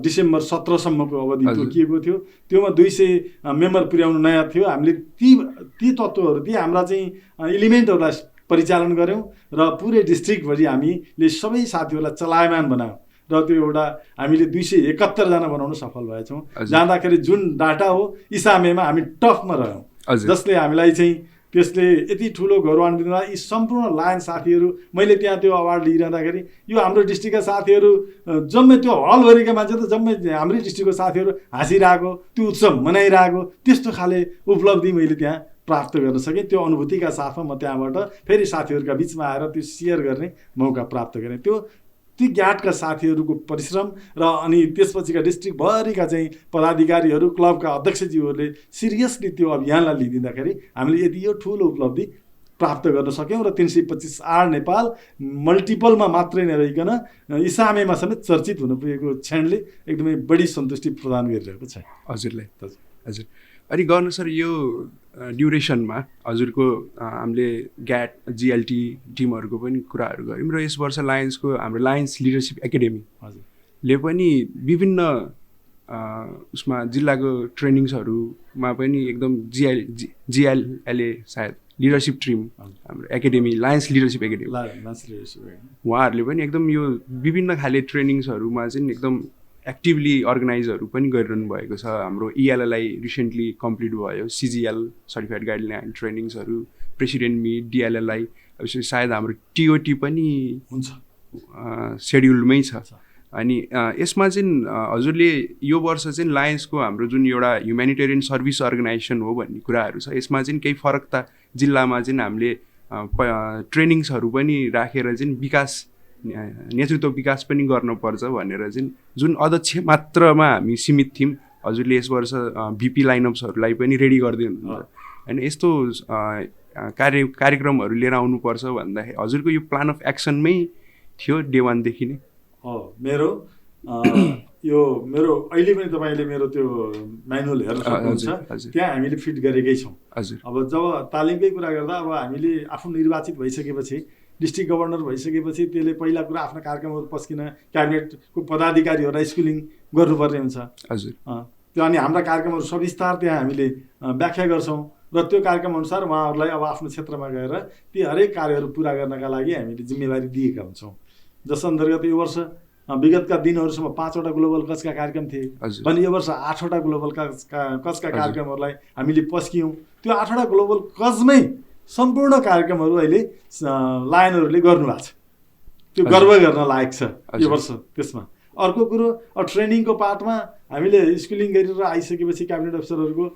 डिसेम्बर 17सम्मको अवधि तोकिएको थियो, त्योमा 200 मेम्बर पुर्याउनु नयाँ थियो। हामीले ती तत्त्वहरू ती हाम्रा चाहिँ इलिमेन्टहरूलाई परिचालन गऱ्यौँ, र पुरै डिस्ट्रिक्टभरि हामीले सबै साथीहरूलाई चलायमान बनायौँ, र त्यो एउटा हामीले 271 जना बनाउन सफल भएछौँ। जाँदाखेरि जुन डाटा हो इसामेमा हामी टपमा रह्यौँ, जसले हामीलाई चाहिँ त्यसले यति ठुलो गौरवान्वित हुँदा यी सम्पूर्ण लायन साथीहरू, मैले त्यहाँ त्यो अवार्ड लिइरहँदाखेरि यो हाम्रो डिस्ट्रिक्टका साथीहरू जम्मै त्यो हलभरिका मान्छे त जम्मै हाम्रै डिस्ट्रिक्टको साथीहरू हाँसिरहेको, त्यो उत्सव मनाइरहेको, त्यस्तो खाले उपलब्धि मैले त्यहाँ प्राप्त गर्न सकेँ। त्यो अनुभूतिका साथमा म त्यहाँबाट फेरि साथीहरूका बिचमा आएर त्यो सेयर गर्ने मौका प्राप्त गरेँ। त्यो ग्याटका साथीहरूको परिश्रम र अनि त्यसपछिका डिस्ट्रिक्टभरिका चाहिँ पदाधिकारीहरू, क्लबका अध्यक्षज्यूहरूले सिरियसली त्यो अभियानलाई लिइदिँदाखेरि हामीले यदि यो ठुलो उपलब्धि प्राप्त गर्न सक्यौँ, र 325 आर नेपाल मल्टिपलमा मात्रै नरहिकन इसामेमा समेत चर्चित हुन पुगेको क्षणले एकदमै बढी सन्तुष्टि प्रदान गरिरहेको छ हजुरलाई। हजुर, अनि गर्नु सर, यो ड्युरेसनमा हजुरको हामीले ग्याट जिएलटी टिमहरूको पनि कुराहरू गऱ्यौँ, र यस वर्ष हाम्रो लायन्स लिडरसिप एकाडेमीले पनि विभिन्न उसमा जिल्लाको ट्रेनिङ्सहरूमा पनि एकदम जिएलएलए सायद लिडरसिप टिम हाम्रो एकाडेमी लायन्स लिडरसिप एकाडेमी उहाँहरूले पनि एकदम यो विभिन्न खाले ट्रेनिङ्सहरूमा चाहिँ एकदम एक्टिभली अर्गनाइजहरू पनि गरिरहनु भएको छ। हाम्रो इएलएलआई रिसेन्टली कम्प्लिट भयो, सिजिएल सर्टिफाइड गाइडलाइन ट्रेनिङ्सहरू, प्रेसिडेन्ट मिट, डिएलएलआई, सायद हाम्रो टिओटी पनि हुन्छ सेड्युलमै छ। अनि यसमा चाहिँ हजुरले यो वर्ष चाहिँ लायन्सको हाम्रो जुन एउटा ह्युमेनिटेरियन सर्भिस अर्गनाइजेसन हो भन्ने कुराहरू छ, यसमा चाहिँ केही फरक त जिल्लामा चाहिँ हामीले ट्रेनिङ्सहरू पनि राखेर चाहिँ विकास नेतृत्व विकास पनि गर्नुपर्छ भनेर चाहिँ जुन अध्यक्ष मात्रमा हामी सीमित थियौँ, हजुरले यस वर्ष भिपी लाइनअप्सहरूलाई पनि रेडी गर्दै हुनुहुन्छ होइन। यस्तो कार्यक्रमहरू लिएर आउनुपर्छ भन्दाखेरि हजुरको यो प्लान अफ एक्सनमै थियो डे वानदेखि नै? हो, मेरो अहिले पनि तपाईँले मेरो त्यो म्यानुअल हेर्न सक्नुहुन्छ, त्यहाँ हामीले फिट गरेकै छौँ। हजुर, अब जब तालिमकै कुरा गर्दा अब हामीले आफू निर्वाचित भइसकेपछि, डिस्ट्रिक्ट गभर्नर भइसकेपछि त्यसले पहिला कुरा आफ्नो कार्यक्रमहरू पस्किन क्याबिनेटको पदाधिकारीहरूलाई स्कुलिङ गर्नुपर्ने हुन्छ। हजुर, त्यो अनि हाम्रा कार्यक्रमहरू सविस्तार त्यहाँ हामीले व्याख्या गर्छौँ र त्यो कार्यक्रम अनुसार उहाँहरूलाई अब आफ्नो क्षेत्रमा गएर ती हरेक कार्यहरू पुरा गर्नका लागि हामीले जिम्मेवारी दिएका हुन्छौँ। जस अन्तर्गत यो वर्ष विगतका दिनहरूसम्म 5वटा ग्लोबल कचका कार्यक्रम थिए अनि यो वर्ष 8वटा ग्लोबल कचका कार्यक्रमहरूलाई हामीले पस्क्यौँ। त्यो 8वटा ग्लोबल कजमै सम्पूर्ण कार्यक्रमहरू अहिले लायनहरूले गर्नुभएको छ, त्यो गर्व गर्न लायक छ यो वर्ष। त्यसमा अर्को कुरो ट्रेनिङको पार्टमा हामीले स्कुलिङ गरेर आइसकेपछि क्याबिनेट अफिसरहरूको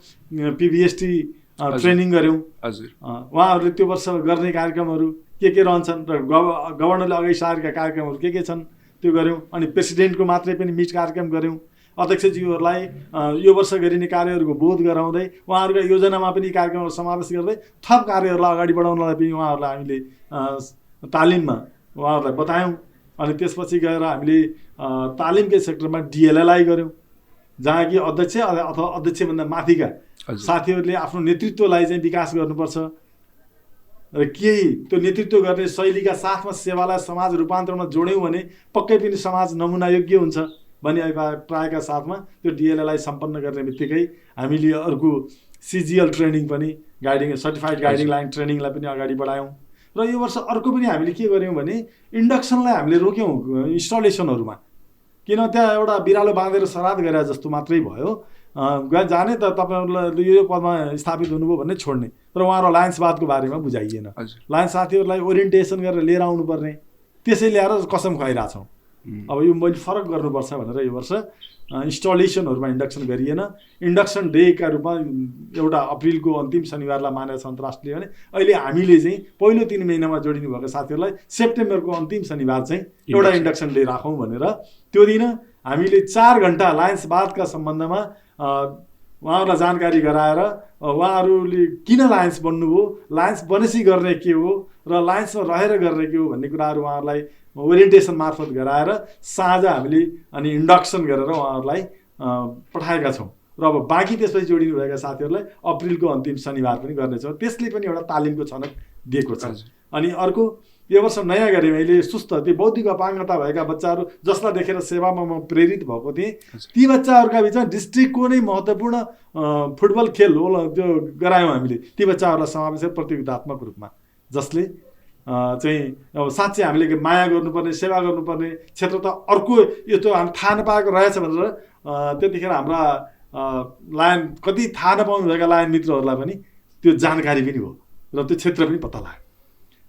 पिभिएसटी ट्रेनिङ गऱ्यौँ। हजुर, उहाँहरूले त्यो वर्ष गर्ने कार्यक्रमहरू के रहन्छन् र गभर्नरले अगाडि सारेका कार्यक्रमहरू के छन् त्यो गऱ्यौँ। अनि प्रेसिडेन्टको मात्रै पनि मिट कार्यक्रम गऱ्यौँ। अध्यक्षज्यूहरूलाई यो वर्ष गरिने कार्यहरूको बोध गराउँदै उहाँहरूका योजनामा पनि कार्यक्रमहरू समावेश गर्दै थप कार्यहरूलाई अगाडि बढाउनलाई पनि उहाँहरूलाई हामीले तालिममा उहाँहरूलाई बतायौँ। अनि त्यसपछि गएर हामीले तालिमकै सेक्टरमा डिएलएलआई गऱ्यौँ, जहाँ कि अध्यक्ष अथवा अध्यक्षभन्दा माथिका साथीहरूले आफ्नो नेतृत्वलाई चाहिँ विकास गर्नुपर्छ र केही त्यो नेतृत्व गर्ने शैलीका साथमा सेवालाई समाज रूपान्तरणमा जोड्यौँ भने पक्कै पनि समाज नमुनायोग्य हुन्छ भन्ने अभिप्रायका साथमा त्यो डिएलएलआई सम्पन्न गर्ने बित्तिकै हामीले अर्को सिजिएल ट्रेनिङ पनि गाइडिङ सर्टिफाइड गाइडिङ लाइन ट्रेनिङलाई पनि अगाडि बढायौँ। र यो वर्ष अर्को पनि हामीले के गऱ्यौँ भने इन्डक्सनलाई हामीले रोक्यौँ इन्स्टलेसनहरूमा, किन त्यहाँ एउटा बिरालो बाँधेर श्राद्ध गरे जस्तो मात्रै भयो। जाने त तपाईँहरूलाई यो पदमा स्थापित हुनुभयो भन्ने छोड्ने, तर उहाँहरू लायन्सवादको बारेमा बुझाइएन। लायन्स साथीहरूलाई ओरिएन्टेसन गरेर लिएर आउनुपर्ने, त्यसै ल्याएर कसम खुवाइरहेछौँ। अब यो मैले फरक गर्नुपर्छ भनेर यो वर्ष इन्स्टलेसनहरूमा इन्डक्सन गरिएन। इन्डक्सन डेका रूपमा एउटा अप्रिलको अन्तिम शनिबारलाई मानेको छ अन्तर्राष्ट्रिय भने अहिले हामीले चाहिँ पहिलो 3 महिनामा जोडिनु भएको साथीहरूलाई सेप्टेम्बरको अन्तिम शनिबार चाहिँ एउटा इन्डक्सन डे राखौँ भनेर त्यो दिन हामीले 4 घन्टा लायन्सवादका सम्बन्धमा उहाँहरूलाई जानकारी गराएर उहाँहरूले किन लायन्स बन्नुभयो, लायन्स बनेपछि गर्ने के हो र लायन्समा रहेर गर्ने के हो भन्ने कुराहरू उहाँहरूलाई ओरिएन्टेसन मार्फत गराएर साँझ हामीले अनि इन्डक्सन गरेर उहाँहरूलाई पठाएका छौँ। र अब बाँकी त्यसपछि जोडिनुभएका साथीहरूलाई अप्रिलको अन्तिम शनिबार पनि गर्नेछौँ। त्यसले पनि एउटा तालिमको छनक दिएको छ। अनि अर्को यो वर्ष नयाँ गरेँ मैले, सुस्त त्यो बौद्धिक अपाङ्गता भएका बच्चाहरू जसलाई देखेर सेवामा म प्रेरित भएको थिएँ, ती बच्चाहरूका बिचमा डिस्ट्रिक्टको नै महत्त्वपूर्ण फुटबल खेल त्यो गरायौँ हामीले ती बच्चाहरूलाई समावेश प्रतियोगितात्मक रूपमा, जसले चाहिँ अब साँच्चै हामीले माया गर्नुपर्ने सेवा गर्नुपर्ने क्षेत्र त अर्को यो त हामी थाहा नपाएको रहेछ भनेर त्यतिखेर हाम्रा लायन कति थाहा नपाउनुभएका लायन मित्रहरूलाई पनि त्यो जानकारी पनि हो र त्यो क्षेत्र पनि पत्ता लाग्यो।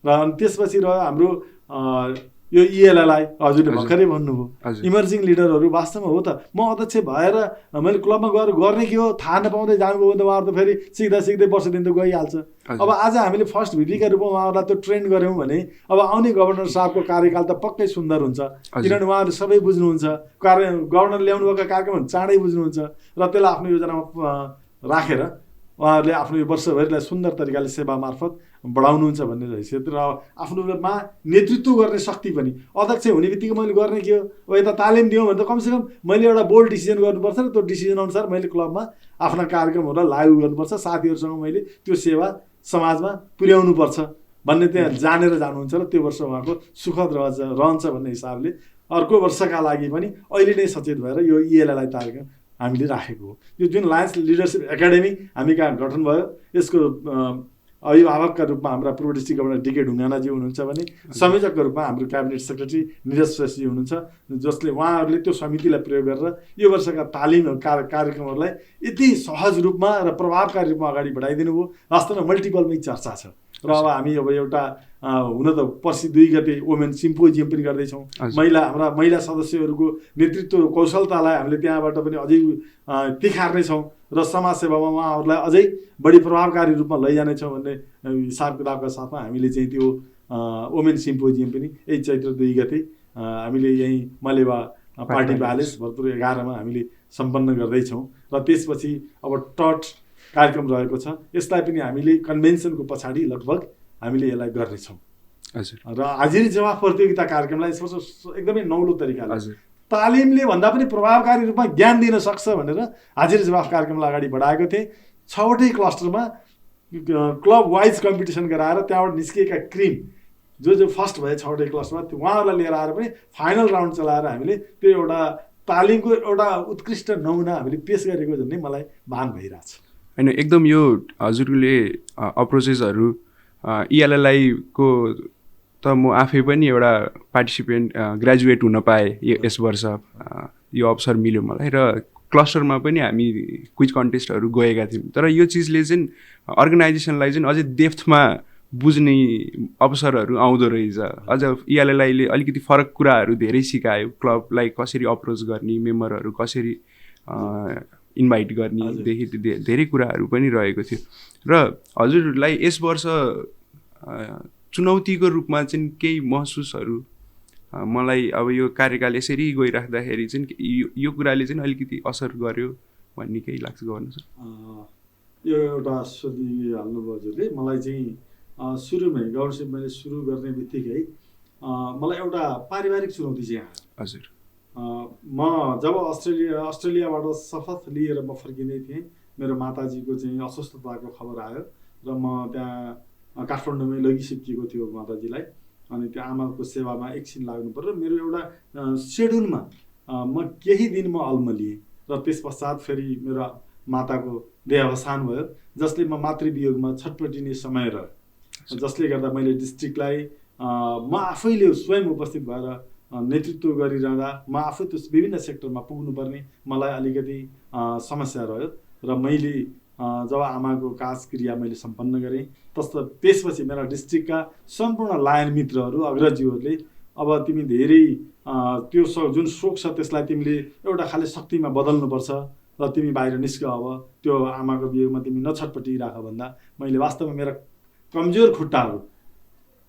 र अनि त्यसपछि रह्यो हाम्रो यो इएलएलआई, हजुरले भर्खरै भन्नुभयो इमर्जिङ लिडरहरू। वास्तवमा हो त, म अध्यक्ष भएर मैले क्लबमा गएर गर्ने के हो थाहा नपाउँदै जानुभयो भने त उहाँहरू त फेरि सिक्दै वर्ष दिन त गइहाल्छ। अब आज हामीले फर्स्ट भिपीका रूपमा उहाँहरूलाई त्यो ट्रेन गऱ्यौँ भने अब आउने गभर्नर साहबको कार्यकाल त पक्कै सुन्दर हुन्छ, किनभने उहाँहरू सबै बुझ्नुहुन्छ, गभर्नर ल्याउनु भएको कार्यक्रम चाँडै बुझ्नुहुन्छ र त्यसलाई आफ्नो योजनामा राखेर उहाँहरूले आफ्नो यो वर्षभरिलाई सुन्दर तरिकाले सेवा मार्फत बढाउनुहुन्छ भन्ने हैसियत र आफ्नोमा नेतृत्व गर्ने शक्ति पनि। अध्यक्ष हुने बित्तिकै मैले गर्ने के हो, अब यता तालिम दिउँ भने त कमसेकम मैले एउटा बोल्ड डिसिजन गर्नुपर्छ र त्यो डिसिजन अनुसार मैले क्लबमा आफ्ना कार्यक्रमहरूलाई लागू गर्नुपर्छ, साथीहरूसँग मैले त्यो सेवा समाजमा पुर्याउनुपर्छ भन्ने त्यहाँ जानेर जानुहुन्छ र त्यो वर्ष उहाँको सुखद रहन्छ भन्ने हिसाबले अर्को वर्षका लागि पनि अहिले नै सचेत भएर यो इएलएलआई कार्यक्रम हामीले राखेको हो। यो जुन लायन्स लिडरसिप एकाडेमी हामी कहाँ गठन भयो, यसको अभिभावकका रूपमा हाम्रा पूर्व डिस्ट्रिक्ट गभर्नर डिके ढुङ्गानाजी हुनुहुन्छ भने संयोजकको रूपमा हाम्रो क्याबिनेट सेक्रेटरी निरज श्रेष्ठजी हुनुहुन्छ, जसले उहाँहरूले त्यो समितिलाई प्रयोग गरेर यो वर्षका तालिम कार्यक्रमहरूलाई यति सहज रूपमा र प्रभावकारी रूपमा अगाडि बढाइदिनु भयो। वास्तवमा मल्टिपलमै चर्चा छ र अब हामी अब एउटा हुन त पर्सि 2 गते वुमेन सिम्पोजियम पनि गर्दैछौँ। हाम्रा महिला सदस्यहरूको नेतृत्व कौशलतालाई हामीले त्यहाँबाट पनि अझै तिखार्नेछौँ र समाजसेवामा उहाँहरूलाई अझै बढी प्रभावकारी रूपमा लैजानेछौँ भन्ने हिसाब किताबका साथमा हामीले चाहिँ त्यो वुमेन सिम्पोजियम पनि यही चैत्र 2 गते हामीले यहीँ मलेवा पार्टी प्यालेस भरतपुर 11 मा हामीले सम्पन्न गर्दैछौँ। र त्यसपछि अब टट कार्यक्रम रहेको छ। यसलाई पनि हामीले कन्भेन्सनको पछाडि लगभग हामीले यसलाई गर्नेछौँ। हजुर। र हाजिरी जवाफ प्रतियोगिता कार्यक्रमलाई यसवर्ष एकदमै नौलो तरिकाले तालिमले भन्दा पनि प्रभावकारी रूपमा ज्ञान दिन सक्छ भनेर हाजिरी जवाफ कार्यक्रमलाई अगाडि बढाएको थिएँ। 6वटै क्लस्टरमा क्लब वाइज कम्पिटिसन गराएर त्यहाँबाट निस्किएका क्रिम जो फर्स्ट भए 6वटै क्लस्टरमा उहाँहरूलाई लिएर आएर पनि फाइनल राउन्ड चलाएर हामीले त्यो एउटा तालिमको एउटा उत्कृष्ट नमुना हामीले पेस गरेको जन्नै मलाई भान भइरहेछ। होइन, एकदम यो हजुरले अप्रोचेसहरू ELLI को त म आफै पनि एउटा पार्टिसिपेन्ट ग्रेजुएट हुन पाएँ यस वर्ष, यो अवसर मिल्यो मलाई। र क्लस्टरमा पनि हामी क्विज कन्टेस्टहरू गएका थियौँ। तर यो चिजले चाहिँ अर्गनाइजेसनलाई चाहिँ अझै डेप्थमा बुझ्ने अवसरहरू आउँदो रहेछ। अझ ELLI ले अलिकति फरक कुराहरू धेरै सिकायो, क्लबलाई कसरी अप्रोच गर्ने, मेम्बरहरू कसरी इन्भाइट गर्नेदेखि धेरै कुराहरू पनि रहेको थियो। र हजुरलाई यस वर्ष चुनौतीको रूपमा चाहिँ केही महसुसहरू मलाई अब यो कार्यकाल यसरी गइराख्दाखेरि चाहिँ यो कुराले चाहिँ अलिकति असर गर्यो भन्ने केही लाग्छ गर्नु? यो एउटा सोधिहाल्नुभयो हजुरले। मलाई चाहिँ सुरुमै गभर्नरसिप मैले सुरु गर्ने बित्तिकै मलाई एउटा पारिवारिक चुनौती चाहिँ आयो। हजुर। म जब अस्ट्रेलियाबाट शपथ लिएर म फर्किँदै थिएँ, मेरो माताजीको चाहिँ अस्वस्थताको खबर आयो र म त्यहाँ काठमाडौँमै लगिसकिएको थियो माताजीलाई। अनि त्यो आमाको सेवामा एकछिन लाग्नु पर्यो। मेरो एउटा सेड्युलमा म केही दिन म अल्मलिएँ र त्यस पश्चात फेरि मेरो माताको देहावसान भयो, जसले म मातृवियोगमा छटपटिने समय रह्यो। जसले गर्दा मैले डिस्ट्रिक्टलाई म आफैले स्वयं उपस्थित भएर नेतृत्व गरिरहँदा म आफै त्यो विभिन्न सेक्टरमा पुग्नुपर्ने मलाई अलिकति समस्या रह्यो। र मैले जब आमाको काजक्रिया मैले सम्पन्न गरेँ त्यसपछि मेरा डिस्ट्रिक्टका सम्पूर्ण लायन मित्रहरू अग्रजीहरूले अब तिमी धेरै त्यो जुन शोक छ त्यसलाई तिमीले एउटा खाले शक्तिमा बदल्नुपर्छ र तिमी बाहिर निस्क, अब त्यो आमाको वियोगमा तिमी नछटपटिराख भन्दा मैले वास्तवमा मेरा कमजोर खुट्टाहरू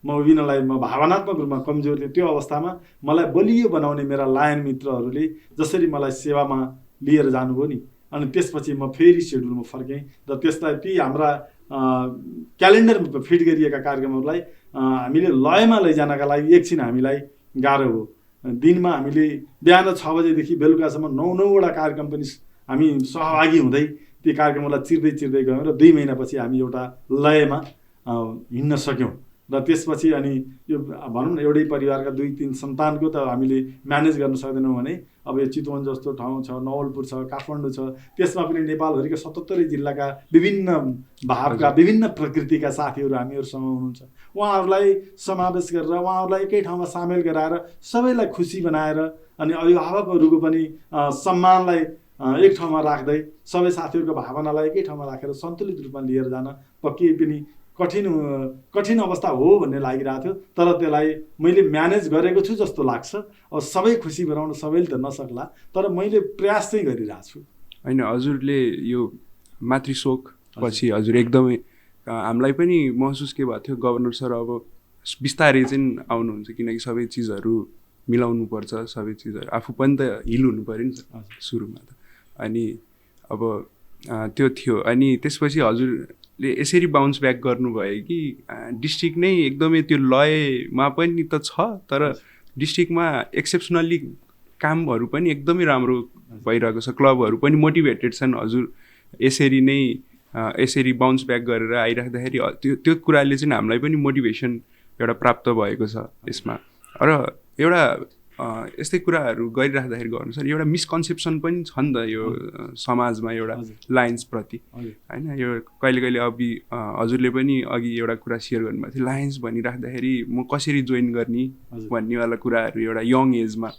म उभिनलाई म भावनात्मक रूपमा कमजोर थिएँ। त्यो अवस्थामा मलाई बलियो बनाउने मेरा लायन मित्रहरूले जसरी मलाई सेवामा लिएर जानुभयो नि, अनि त्यसपछि म फेरि सेड्युलमा फर्केँ र त्यसलाई ती हाम्रा क्यालेन्डरमा फिट गरिएका कार्यक्रमहरूलाई हामीले लयमा लैजानका लागि एकछिन हामीलाई गाह्रो हो। दिनमा हामीले बिहान 6 बजेदेखि बेलुकासम्म 9-9वटा कार्यक्रम पनि हामी सहभागी हुँदै ती कार्यक्रमलाई चिर्दै गयौँ र 2 महिनापछि हामी एउटा लयमा हिँड्न सक्यौँ। र त्यसपछि अनि यो भनौँ न एउटै परिवारका 2-3 सन्तानको त हामीले म्यानेज गर्न सक्दैनौँ भने अब यो चितवन जस्तो ठाउँ छ, नवलपुर छ, काठमाडौँ छ, त्यसमा पनि नेपालभरिका 77 जिल्लाका विभिन्न भागका विभिन्न प्रकृतिका साथीहरू हामीहरूसँग हुनुहुन्छ। उहाँहरूलाई समावेश गरेर उहाँहरूलाई एकै ठाउँमा सामेल गराएर सबैलाई खुसी बनाएर अनि अभिभावकहरूको पनि सम्मानलाई एक ठाउँमा राख्दै सबै साथीहरूको भावनालाई एकै ठाउँमा राखेर सन्तुलित रूपमा लिएर जान पक्कै पनि कठिन अवस्था हो भन्ने लागिरहेको थियो। तर त्यसलाई मैले म्यानेज गरेको छु जस्तो लाग्छ। अब सबै खुसी बनाउन सबैले त नसक्ला, तर मैले प्रयास चाहिँ गरिरहेको छु। होइन, हजुरले यो मातृशोक पछि हजुर एकदमै हामीलाई पनि महसुस के भएको थियो, गभर्नर सर अब बिस्तारै चाहिँ आउनुहुन्छ, किनकि सबै चिजहरू मिलाउनु पर्छ, सबै चिजहरू आफू पनि त हिल हुनु पऱ्यो नि सुरुमा त। अनि अब त्यो थियो। अनि त्यसपछि हजुरले यसरी बााउन्स ब्याक गर्नुभयो कि डिस्ट्रिक्ट नै एकदमै त्यो लयमा पनि त छ, तर डिस्ट्रिक्टमा एक्सेप्सनल्ली कामहरू पनि एकदमै राम्रो भइरहेको छ, क्लबहरू पनि मोटिभेटेड छन्। हजुर यसरी बााउन्स ब्याक गरेर आइराख्दाखेरि त्यो कुराले चाहिँ हामीलाई पनि मोटिभेसन एउटा प्राप्त भएको छ यसमा। र एउटा यस्तै कुराहरू गरिराख्दाखेरि गर्नु सर, एउटा मिसकन्सेप्सन पनि छ नि त यो समाजमा एउटा लायन्सप्रति, होइन? यो कहिले हजुरले पनि अघि एउटा कुरा सेयर गर्नुभएको थियो, लायन्स भनिराख्दाखेरि म कसरी जोइन गर्ने भन्नेवाला कुराहरू एउटा यङ एजमा।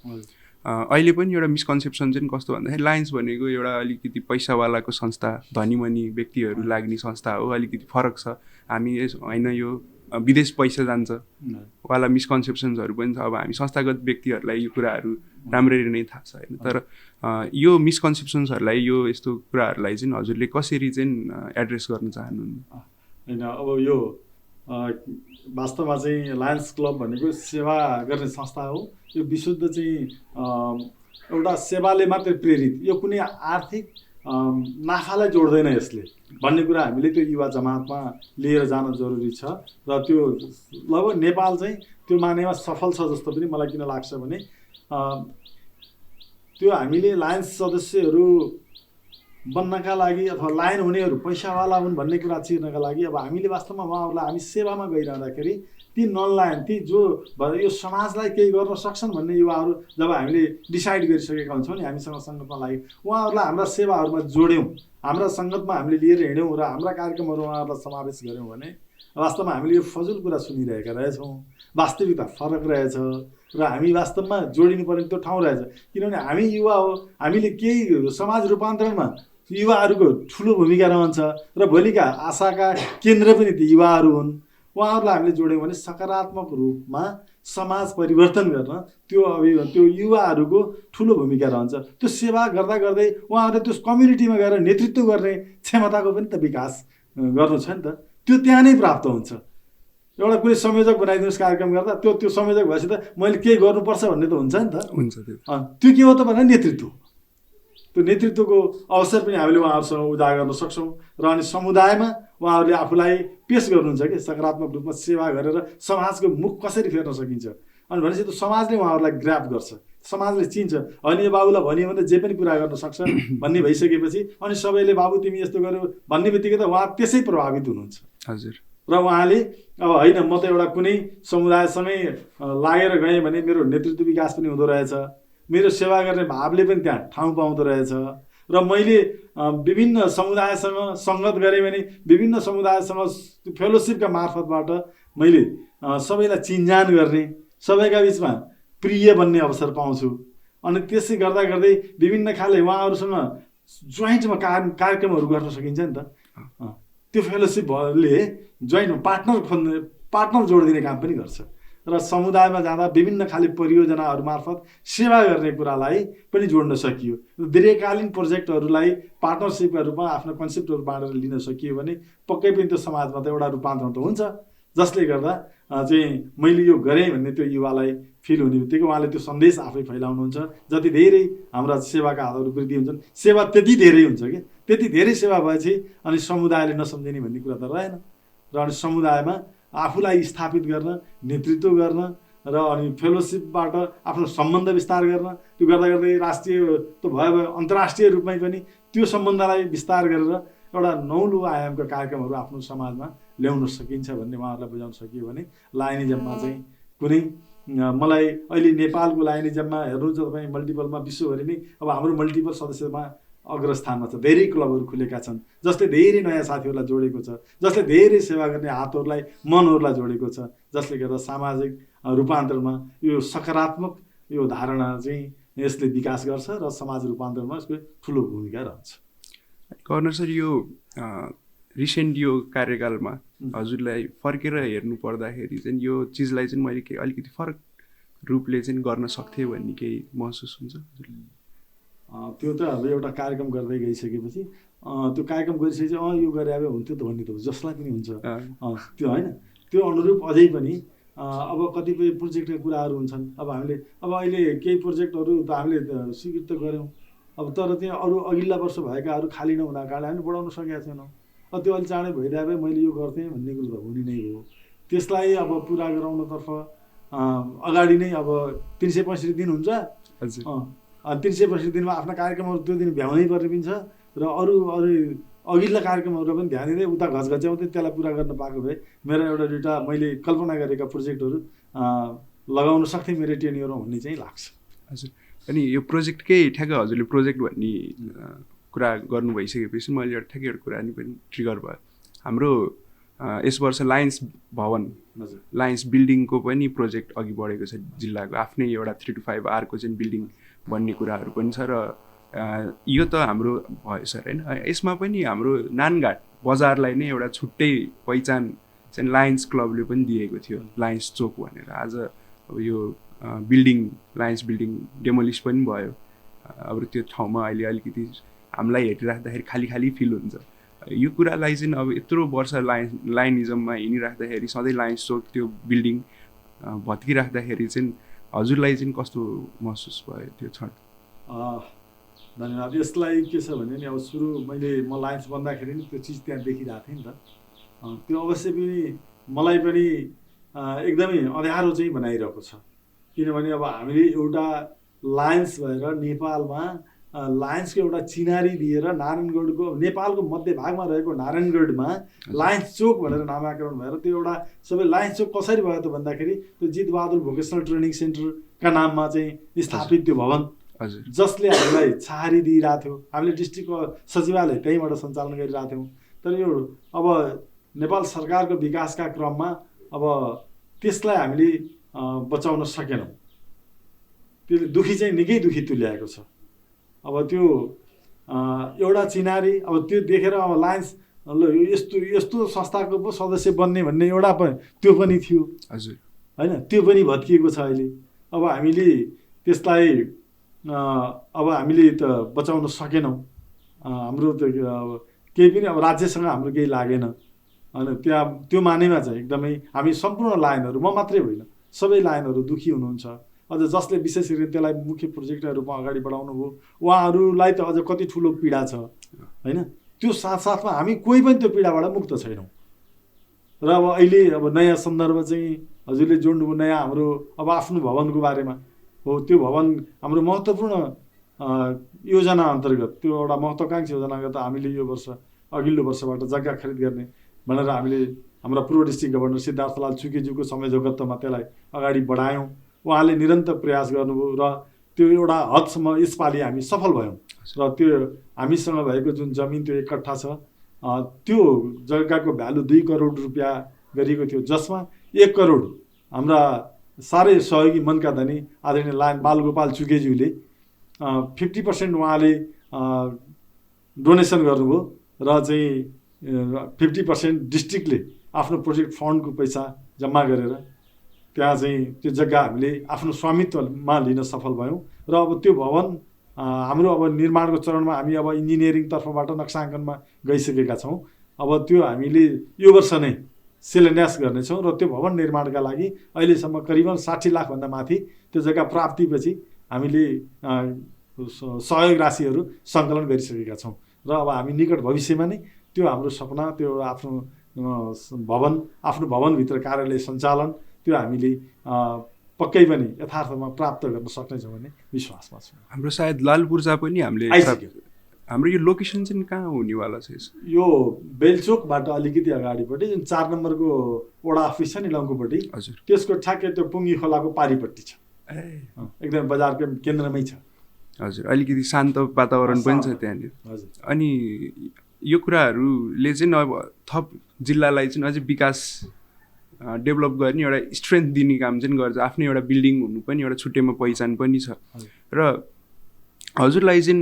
अहिले पनि एउटा मिसकन्सेप्सन चाहिँ कस्तो भन्दाखेरि लायन्स भनेको एउटा अलिकति पैसावालाको संस्था, धनीमनी व्यक्तिहरू लाग्ने संस्था हो, अलिकति फरक छ। हामी होइन यो विदेश पैसा जान्छ वाला मिसकन्सेप्सन्सहरू पनि छ। अब हामी संस्थागत व्यक्तिहरूलाई यो कुराहरू राम्ररी नै थाहा छ होइन, तर यो मिसकन्सेप्सन्सहरूलाई यो यस्तो कुराहरूलाई चाहिँ हजुरले कसरी चाहिँ एड्रेस गर्न चाहनुहुन्न? होइन, अब यो वास्तवमा चाहिँ लायन्स क्लब भनेको सेवा गर्ने संस्था हो। यो विशुद्ध चाहिँ एउटा सेवाले मात्रै प्रेरित, यो कुनै आर्थिक नाफालाई जोड्दैन यसले भन्ने कुरा हामीले त्यो युवा जमातमा लिएर जान जरुरी छ। र त्यो लगभग नेपाल चाहिँ त्यो मानेमा सफल छ जस्तो पनि मलाई किन लाग्छ भने त्यो हामीले लायन्स सदस्यहरू बन्नका लागि अथवा लायन हुनेहरू पैसावाला हुन् भन्ने कुरा चिर्नका लागि अब हामीले वास्तवमा उहाँहरूलाई हामी सेवामा गइरहँदाखेरि ती नन लायन, ती जो यो समाजलाई केही गर्न सक्छन् भन्ने युवाहरू जब हामीले डिसाइड गरिसकेका हुन्छौँ नि हामीसँग सङ्गतमा लागि उहाँहरूलाई हाम्रा सेवाहरूमा जोड्यौँ, हाम्रा सङ्गतमा हामीले लिएर हिँड्यौँ र हाम्रा कार्यक्रमहरू उहाँहरूलाई समावेश गऱ्यौँ भने वास्तवमा हामीले यो फजुल कुरा सुनिरहेका रहेछौँ। वास्तविकता फरक रहेछ र हामी वास्तवमा जोडिनु पर्ने त्यो ठाउँ रहेछ। किनभने हामी युवा हो, हामीले केही समाज रूपान्तरणमा युवाहरूको ठुलो भूमिका रहन्छ र भोलिका आशाका केन्द्र पनि ती युवाहरू हुन्। उहाँहरूलाई हामीले जोड्यौँ भने सकारात्मक रूपमा समाज परिवर्तन गर्न त्यो युवाहरूको ठुलो भूमिका रहन्छ। त्यो सेवा गर्दा गर्दै उहाँहरूले त्यो कम्युनिटीमा गएर नेतृत्व गर्ने क्षमताको पनि त विकास गर्नु छ नि त, त्यो त्यहाँ नै प्राप्त हुन्छ। एउटा कुनै संयोजक बनाइदिनुहोस् कार्यक्रम गर्दा त्यो संयोजक भएपछि त मैले केही गर्नुपर्छ भन्ने त हुन्छ नि त। हुन्छ त्यो के हो त भने नेतृत्व, त्यो नेतृत्वको अवसर पनि हामीले उहाँहरूसँग उजागर गर्न सक्छौँ। र अनि समुदायमा उहाँहरूले आफूलाई पेस गर्नुहुन्छ कि सकारात्मक रूपमा सेवा गरेर समाजको मुख कसरी फेर्न सकिन्छ। अनि भनेपछि त समाजले उहाँहरूलाई ग्राप गर्छ, समाजले चिन्छ। होइन यो बाबुलाई भनियो भने जे पनि कुरा गर्न सक्छ भन्ने भइसकेपछि अनि सबैले बाबु तिमी यस्तो गर्यो भन्ने बित्तिकै त उहाँ त्यसै प्रभावित हुनुहुन्छ। हजुर। र उहाँले अब होइन म त एउटा कुनै समुदायसँगै लागेर गएँ भने मेरो नेतृत्व विकास पनि हुँदो रहेछ, मेरो सेवा गर्ने भावले पनि त्यहाँ ठाउँ पाउँदो रहेछ। र मैले विभिन्न समुदायसँग सङ्गत गरेँ भने विभिन्न समुदायसँग फेलोसिपका मार्फतबाट मैले सबैलाई चिनजान गर्ने, सबैका बिचमा प्रिय बन्ने अवसर पाउँछु। अनि त्यसै गर्दा गर्दै विभिन्न खाले उहाँहरूसँग जोइन्टमा कार्यक्रमहरू गर्न सकिन्छ नि त। त्यो फेलोसिपले जोइन्टमा पार्टनर जोडिदिने काम पनि गर्छ। र समुदायमा जाँदा विभिन्न खाले परियोजनाहरू मार्फत सेवा गर्ने कुरालाई पनि जोड्न सकियो। दीर्घकालीन प्रोजेक्टहरूलाई पार्टनरसिपका रूपमा आफ्नो कन्सेप्टहरू बाँडेर लिन सकियो भने पक्कै पनि त्यो समाजमा त एउटा रूपान्तरण त हुन्छ, जसले गर्दा चाहिँ मैले यो गरेँ भन्ने त्यो युवालाई फिल हुने बित्तिकै उहाँले त्यो सन्देश आफै फैलाउनुहुन्छ। जति धेरै हाम्रा सेवाका हातहरू वृद्धि हुन्छन् सेवा त्यति धेरै हुन्छ कि त्यति धेरै सेवा भएपछि अनि समुदायले नसम्झिने भन्ने कुरा त रहेन। र अनि समुदायमा आफूलाई स्थापित गर्न, नेतृत्व गर्न र अनि फेलोसिपबाट आफ्नो सम्बन्ध विस्तार गर्न, त्यो गर्दा गर्दै राष्ट्रिय त भयो अन्तर्राष्ट्रिय रूपमै पनि त्यो सम्बन्धलाई विस्तार गरेर एउटा नौलो आयामका कार्यक्रमहरू आफ्नो समाजमा ल्याउन सकिन्छ भन्ने उहाँहरूलाई बुझाउन सकियो भने लायनिजममा चाहिँ कुनै मलाई अहिले नेपालको लायनिजममा हेर्नुहुन्छ तपाईँ मल्टिपलमा विश्वभरि नै अब हाम्रो मल्टिपल सदस्यमा अग्रस्थानमा छ। धेरै क्लबहरू खुलेका छन् जसले धेरै नयाँ साथीहरूलाई जोडेको छ, जसले धेरै सेवा गर्ने हातहरूलाई मनहरूलाई जोडेको छ, जसले गर्दा सामाजिक रूपान्तरणमा यो सकारात्मक यो धारणा चाहिँ यसले विकास गर्छ र समाज रूपान्तरणमा यसको ठुलो भूमिका रहन्छ। गभर्नर सर, यो रिसेन्ट यो कार्यकालमा हजुरलाई फर्केर हेर्नु पर्दाखेरि चाहिँ यो चिजलाई चाहिँ मैले केही अलिकति फरक रूपले चाहिँ गर्न सक्थेँ भन्ने केही महसुस हुन्छ? त्यो त अब एउटा कार्यक्रम गर्दै गइसकेपछि त्यो कार्यक्रम गरिसकेपछि यो गरे अब हुन्थ्यो त भन्ने त जसलाई पनि हुन्छ त्यो होइन। त्यो अनुरूप अझै पनि अब कतिपय प्रोजेक्टका कुराहरू हुन्छन्। अब हामीले अब अहिले केही प्रोजेक्टहरू त हामीले स्वीकृत गऱ्यौँ, अब तर त्यहाँ अरू अघिल्ला वर्ष भएकाहरू खाली नहुनाको कारणले हामीले बढाउन सकेका छैनौँ। अब त्यो अलिक चाँडै भइदिए भए मैले यो गर्थेँ भन्ने कुरो त हुने नै हो। त्यसलाई अब पुरा गराउनतर्फ अगाडि नै अब 365 दिन हुन्छ। 365 दिनमा आफ्ना कार्यक्रमहरू त्यो दिन भ्याउनै पर्ने पनि छ र अरू अघिल्ला कार्यक्रमहरू पनि ध्यान दिँदै उता घचघच्याउँदै त्यसलाई पुरा गर्न पाएको भए मेरो एउटा मैले कल्पना गरेका प्रोजेक्टहरू लगाउन सक्थेँ मेरो टेन्युरमा भन्ने चाहिँ लाग्छ। हजुर। अनि यो प्रोजेक्टकै ठ्याक्क हजुरले प्रोजेक्ट भन्ने कुरा गर्नु भइसकेपछि मैले एउटा ठ्याक्कै एउटा कुरा पनि ट्रिगर भयो। हाम्रो यस वर्ष लायन्स भवन, लायन्स बिल्डिङको पनि प्रोजेक्ट अघि बढेको छ। जिल्लाको आफ्नै एउटा 3 to 5 आरको चाहिँ बिल्डिङ भन्ने कुराहरू पनि छ र यो त हाम्रो भयो सर होइन। यसमा पनि हाम्रो नानघाट बजारलाई नै एउटा छुट्टै पहिचान चाहिँ लायन्स क्लबले पनि दिएको थियो, लायन्स चोक भनेर। आज अब यो बिल्डिङ लायन्स बिल्डिङ डेमोलिस पनि भयो। अब त्यो ठाउँमा अहिले अलिकति हामीलाई हेरिराख्दाखेरि खाली खाली फिल हुन्छ। यो कुरालाई चाहिँ अब यत्रो वर्ष लायनिजममा हिँडिराख्दाखेरि सधैँ लायन्स चोक त्यो बिल्डिङ भत्किराख्दाखेरि चाहिँ हजुरलाई चाहिँ कस्तो महसुस भयो त्यो क्षण? धन्यवाद। यसलाई के छ भने नि अब सुरु म लायन्स बन्दाखेरि नि त्यो चिज त्यहाँ देखिरहेको थिएँ नि त। त्यो अवश्य पनि मलाई पनि एकदमै अँध्यारो चाहिँ बनाइरहेको छ। किनभने अब हामीले एउटा लायन्स भएर नेपालमा लायन्सको एउटा चिनारी दिएर नारायणगढको नेपालको मध्यभागमा रहेको नारायणगढमा लायन्स चोक भनेर नामाकरण भएर त्यो एउटा सबै लायन्स चोक कसरी भयो त भन्दाखेरि त्यो जितबहादुर भोकेसनल ट्रेनिङ सेन्टरका नाममा चाहिँ स्थापित त्यो भवन जसले हामीलाई छहारी दिइरहेको थियो। हामीले डिस्ट्रिक्टको सचिवालय त्यहीँबाट सञ्चालन गरिरहेको थियौँ। तर यो अब नेपाल सरकारको विकासका क्रममा अब त्यसलाई हामीले बचाउन सकेनौँ। त्यसले दुखी चाहिँ निकै दुखी तुल्याएको छ। अब त्यो एउटा चिनारी अब त्यो देखेर अब लायन्स ल यस्तो संस्थाको पो सदस्य बन्ने भन्ने एउटा त्यो पनि थियो होइन, त्यो पनि भत्किएको छ अहिले। अब हामीले त्यसलाई अब हामीले त बचाउन सकेनौँ। हाम्रो त केही पनि अब राज्यसँग हाम्रो केही लागेन होइन। त्यहाँ त्यो मानेमा चाहिँ एकदमै हामी सम्पूर्ण लायनहरू, म मात्रै होइन सबै लायनहरू दुखी हुनुहुन्छ। अझ जसले विशेष गरी त्यसलाई मुख्य प्रोजेक्टका रूपमा अगाडि बढाउनु भयो उहाँहरूलाई त अझ कति ठुलो पीडा छ होइन। त्यो साथसाथमा हामी कोही पनि त्यो पीडाबाट मुक्त छैनौँ। र अब अहिले अब नयाँ सन्दर्भ चाहिँ हजुरले जोड्नुभयो नयाँ हाम्रो अब आफ्नो भवनको बारेमा हो। त्यो भवन हाम्रो महत्त्वपूर्ण योजना अन्तर्गत त्यो एउटा महत्त्वाकांक्षी योजनागत हामीले यो वर्ष अघिल्लो वर्षबाट जग्गा खरिद गर्ने भनेर हामीले हाम्रा पूर्व डिस्ट्रिक्ट गभर्नर सिद्धार्थलाल चुकेज्यूको संयोजकत्वमा त्यसलाई अगाडि बढायौँ। उहाँले निरन्तर प्रयास गर्नुभयो र त्यो एउटा हदसम्म यसपालि हामी सफल भयौँ। र त्यो हामीसँग भएको जुन जमिन त्यो 1 कट्ठा छ त्यो जग्गाको भ्यालु 2 करोड रुपियाँ गरिएको थियो, जसमा 1 करोड हाम्रा साह्रै सहयोगी मनका धनी आदरणीय लायन बालगोपाल चुकेज्यूले 50% उहाँले डोनेसन गर्नुभयो र चाहिँ 50% डिस्ट्रिक्टले आफ्नो प्रोजेक्ट फन्डको पैसा जम्मा गरेर त्यहाँ चाहिँ त्यो जग्गा हामीले आफ्नो स्वामित्वमा लिन सफल भयौँ। र अब त्यो भवन हाम्रो अब निर्माणको चरणमा हामी अब इन्जिनियरिङ तर्फबाट नक्साङ्कनमा गइसकेका छौँ। अब त्यो हामीले यो वर्ष नै शिलान्यास गर्नेछौँ र त्यो भवन निर्माणका लागि अहिलेसम्म करिबन 60 लाखभन्दा माथि त्यो जग्गा प्राप्तिपछि हामीले सहयोग राशिहरू सङ्कलन गरिसकेका छौँ। र अब हामी निकट भविष्यमा नै त्यो हाम्रो सपना त्यो आफ्नो भवनभित्र कार्यालय सञ्चालन त्यो हामीले पक्कै पनि यथार्थमा प्राप्त गर्न सक्नेछौँ भन्ने विश्वासमा छौँ। हाम्रो सायद लालपूर्जा पनि हामीले हाम्रो यो लोकेसन चाहिँ कहाँ हुनेवाला छ? यो बेलचोकबाट अलिकति अगाडिपट्टि जुन 4 नम्बरको वडा अफिस छ नि लङ्कुपट्टि, त्यसको ठ्याक्कै त्यो पुङ्गी खोलाको पारिपट्टि छ। एकदम बजारको केन्द्रमै छ। हजुर, अलिकति शान्त वातावरण पनि छ त्यहाँनिर। हजुर, अनि यो कुराहरूले चाहिँ अब थप जिल्लालाई चाहिँ अझै विकास डेभलप गर्ने एउटा स्ट्रेन्थ दिने काम चाहिँ गर्छ। आफ्नै एउटा बिल्डिङ हुनु पनि एउटा छुट्टैमा पहिचान पनि छ। र हजुरलाई चाहिँ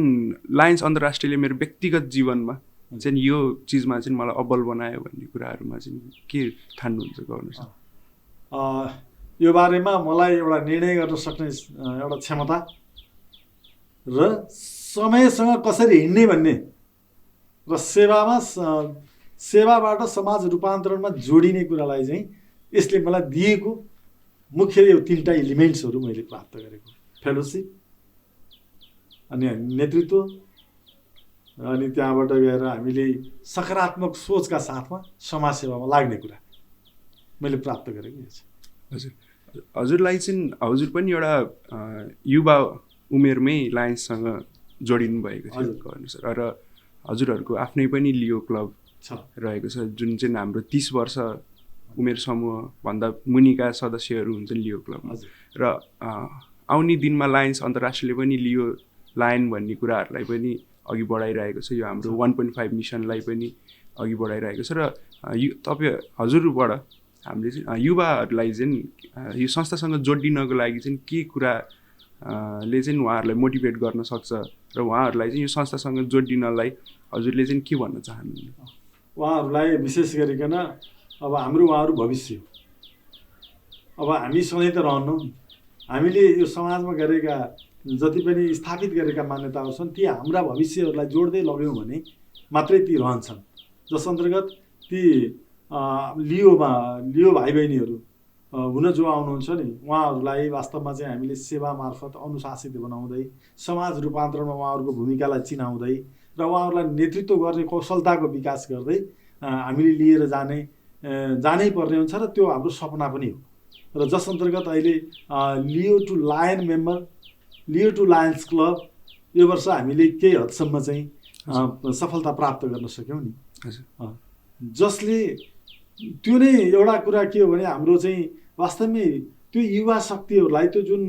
लायन्स अन्तर्राष्ट्रियले मेरो व्यक्तिगत जीवनमा चाहिँ यो चिजमा चाहिँ मलाई अब्बल बनायो भन्ने कुराहरूमा चाहिँ के ठान्नुहुन्छ गर्नुहोस्? यो बारेमा मलाई एउटा निर्णय गर्न सक्ने एउटा क्षमता र समयसँग कसरी हिँड्ने भन्ने र सेवाबाट समाज रूपान्तरणमा जोडिने कुरालाई चाहिँ यसले मलाई दिएको मुख्य यो 3टा एलिमेन्ट्सहरू मैले प्राप्त गरेको, फेलोसिप अनि नेतृत्व अनि त्यहाँबाट गएर हामीले सकारात्मक सोचका साथमा समाजसेवामा लाग्ने कुरा मैले प्राप्त गरेको यो छ। हजुर, हजुरलाई चाहिँ हजुर पनि एउटा युवा उमेरमै लायन्ससँग जोडिनु भएको थियो गर्नुहोस्। र हजुरहरूको आफ्नै पनि लियो क्लब रहेको छ जुन चाहिँ हाम्रो 30 वर्ष उमेर समूहभन्दा मुनिका सदस्यहरू हुन्छन् लियो क्लबमा। र आउने दिनमा लायन्स अन्तर्राष्ट्रियले पनि लियो लायन भन्ने कुराहरूलाई पनि अघि बढाइरहेको छ। यो हाम्रो 1.5 मिसनलाई पनि अघि बढाइरहेको छ। र हजुरबाट हामीले चाहिँ युवाहरूलाई चाहिँ यो संस्थासँग जोडिनको लागि चाहिँ के कुराले चाहिँ उहाँहरूलाई मोटिभेट गर्न सक्छ र उहाँहरूलाई चाहिँ यो संस्थासँग जोडिनलाई हजुरले चाहिँ के भन्न चाहनुहुन्छ? उहाँहरूलाई विशेष गरिकन अब हाम्रो उहाँहरू भविष्य हो। अब हामी सधैँ त रहन्नौँ। हामीले यो समाजमा गरेका जति पनि स्थापित गरेका मान्यताहरू छन् ती हाम्रा भविष्यहरूलाई जोड्दै लग्यौँ भने मात्रै ती रहन्छन्। जस अन्तर्गत ती लियो भाइ बहिनीहरू हुन जो आउनुहुन्छ नि, उहाँहरूलाई वास्तवमा चाहिँ हामीले सेवा मार्फत अनुशासित बनाउँदै समाज रूपान्तरणमा उहाँहरूको भूमिकालाई चिनाउँदै र उहाँहरूलाई नेतृत्व गर्ने कौशलताको विकास गर्दै हामीले लिएर जानै पर्ने हुन्छ र त्यो हाम्रो सपना पनि हो। र जस अन्तर्गत अहिले Leo to lion member, Leo to lions club यो वर्ष हामीले केही हदसम्म चाहिँ सफलता प्राप्त गर्न सक्यौँ नि। जसले त्यो नै एउटा कुरा के हो भने हाम्रो चाहिँ वास्तवमै त्यो युवा शक्तिहरूलाई, त्यो जुन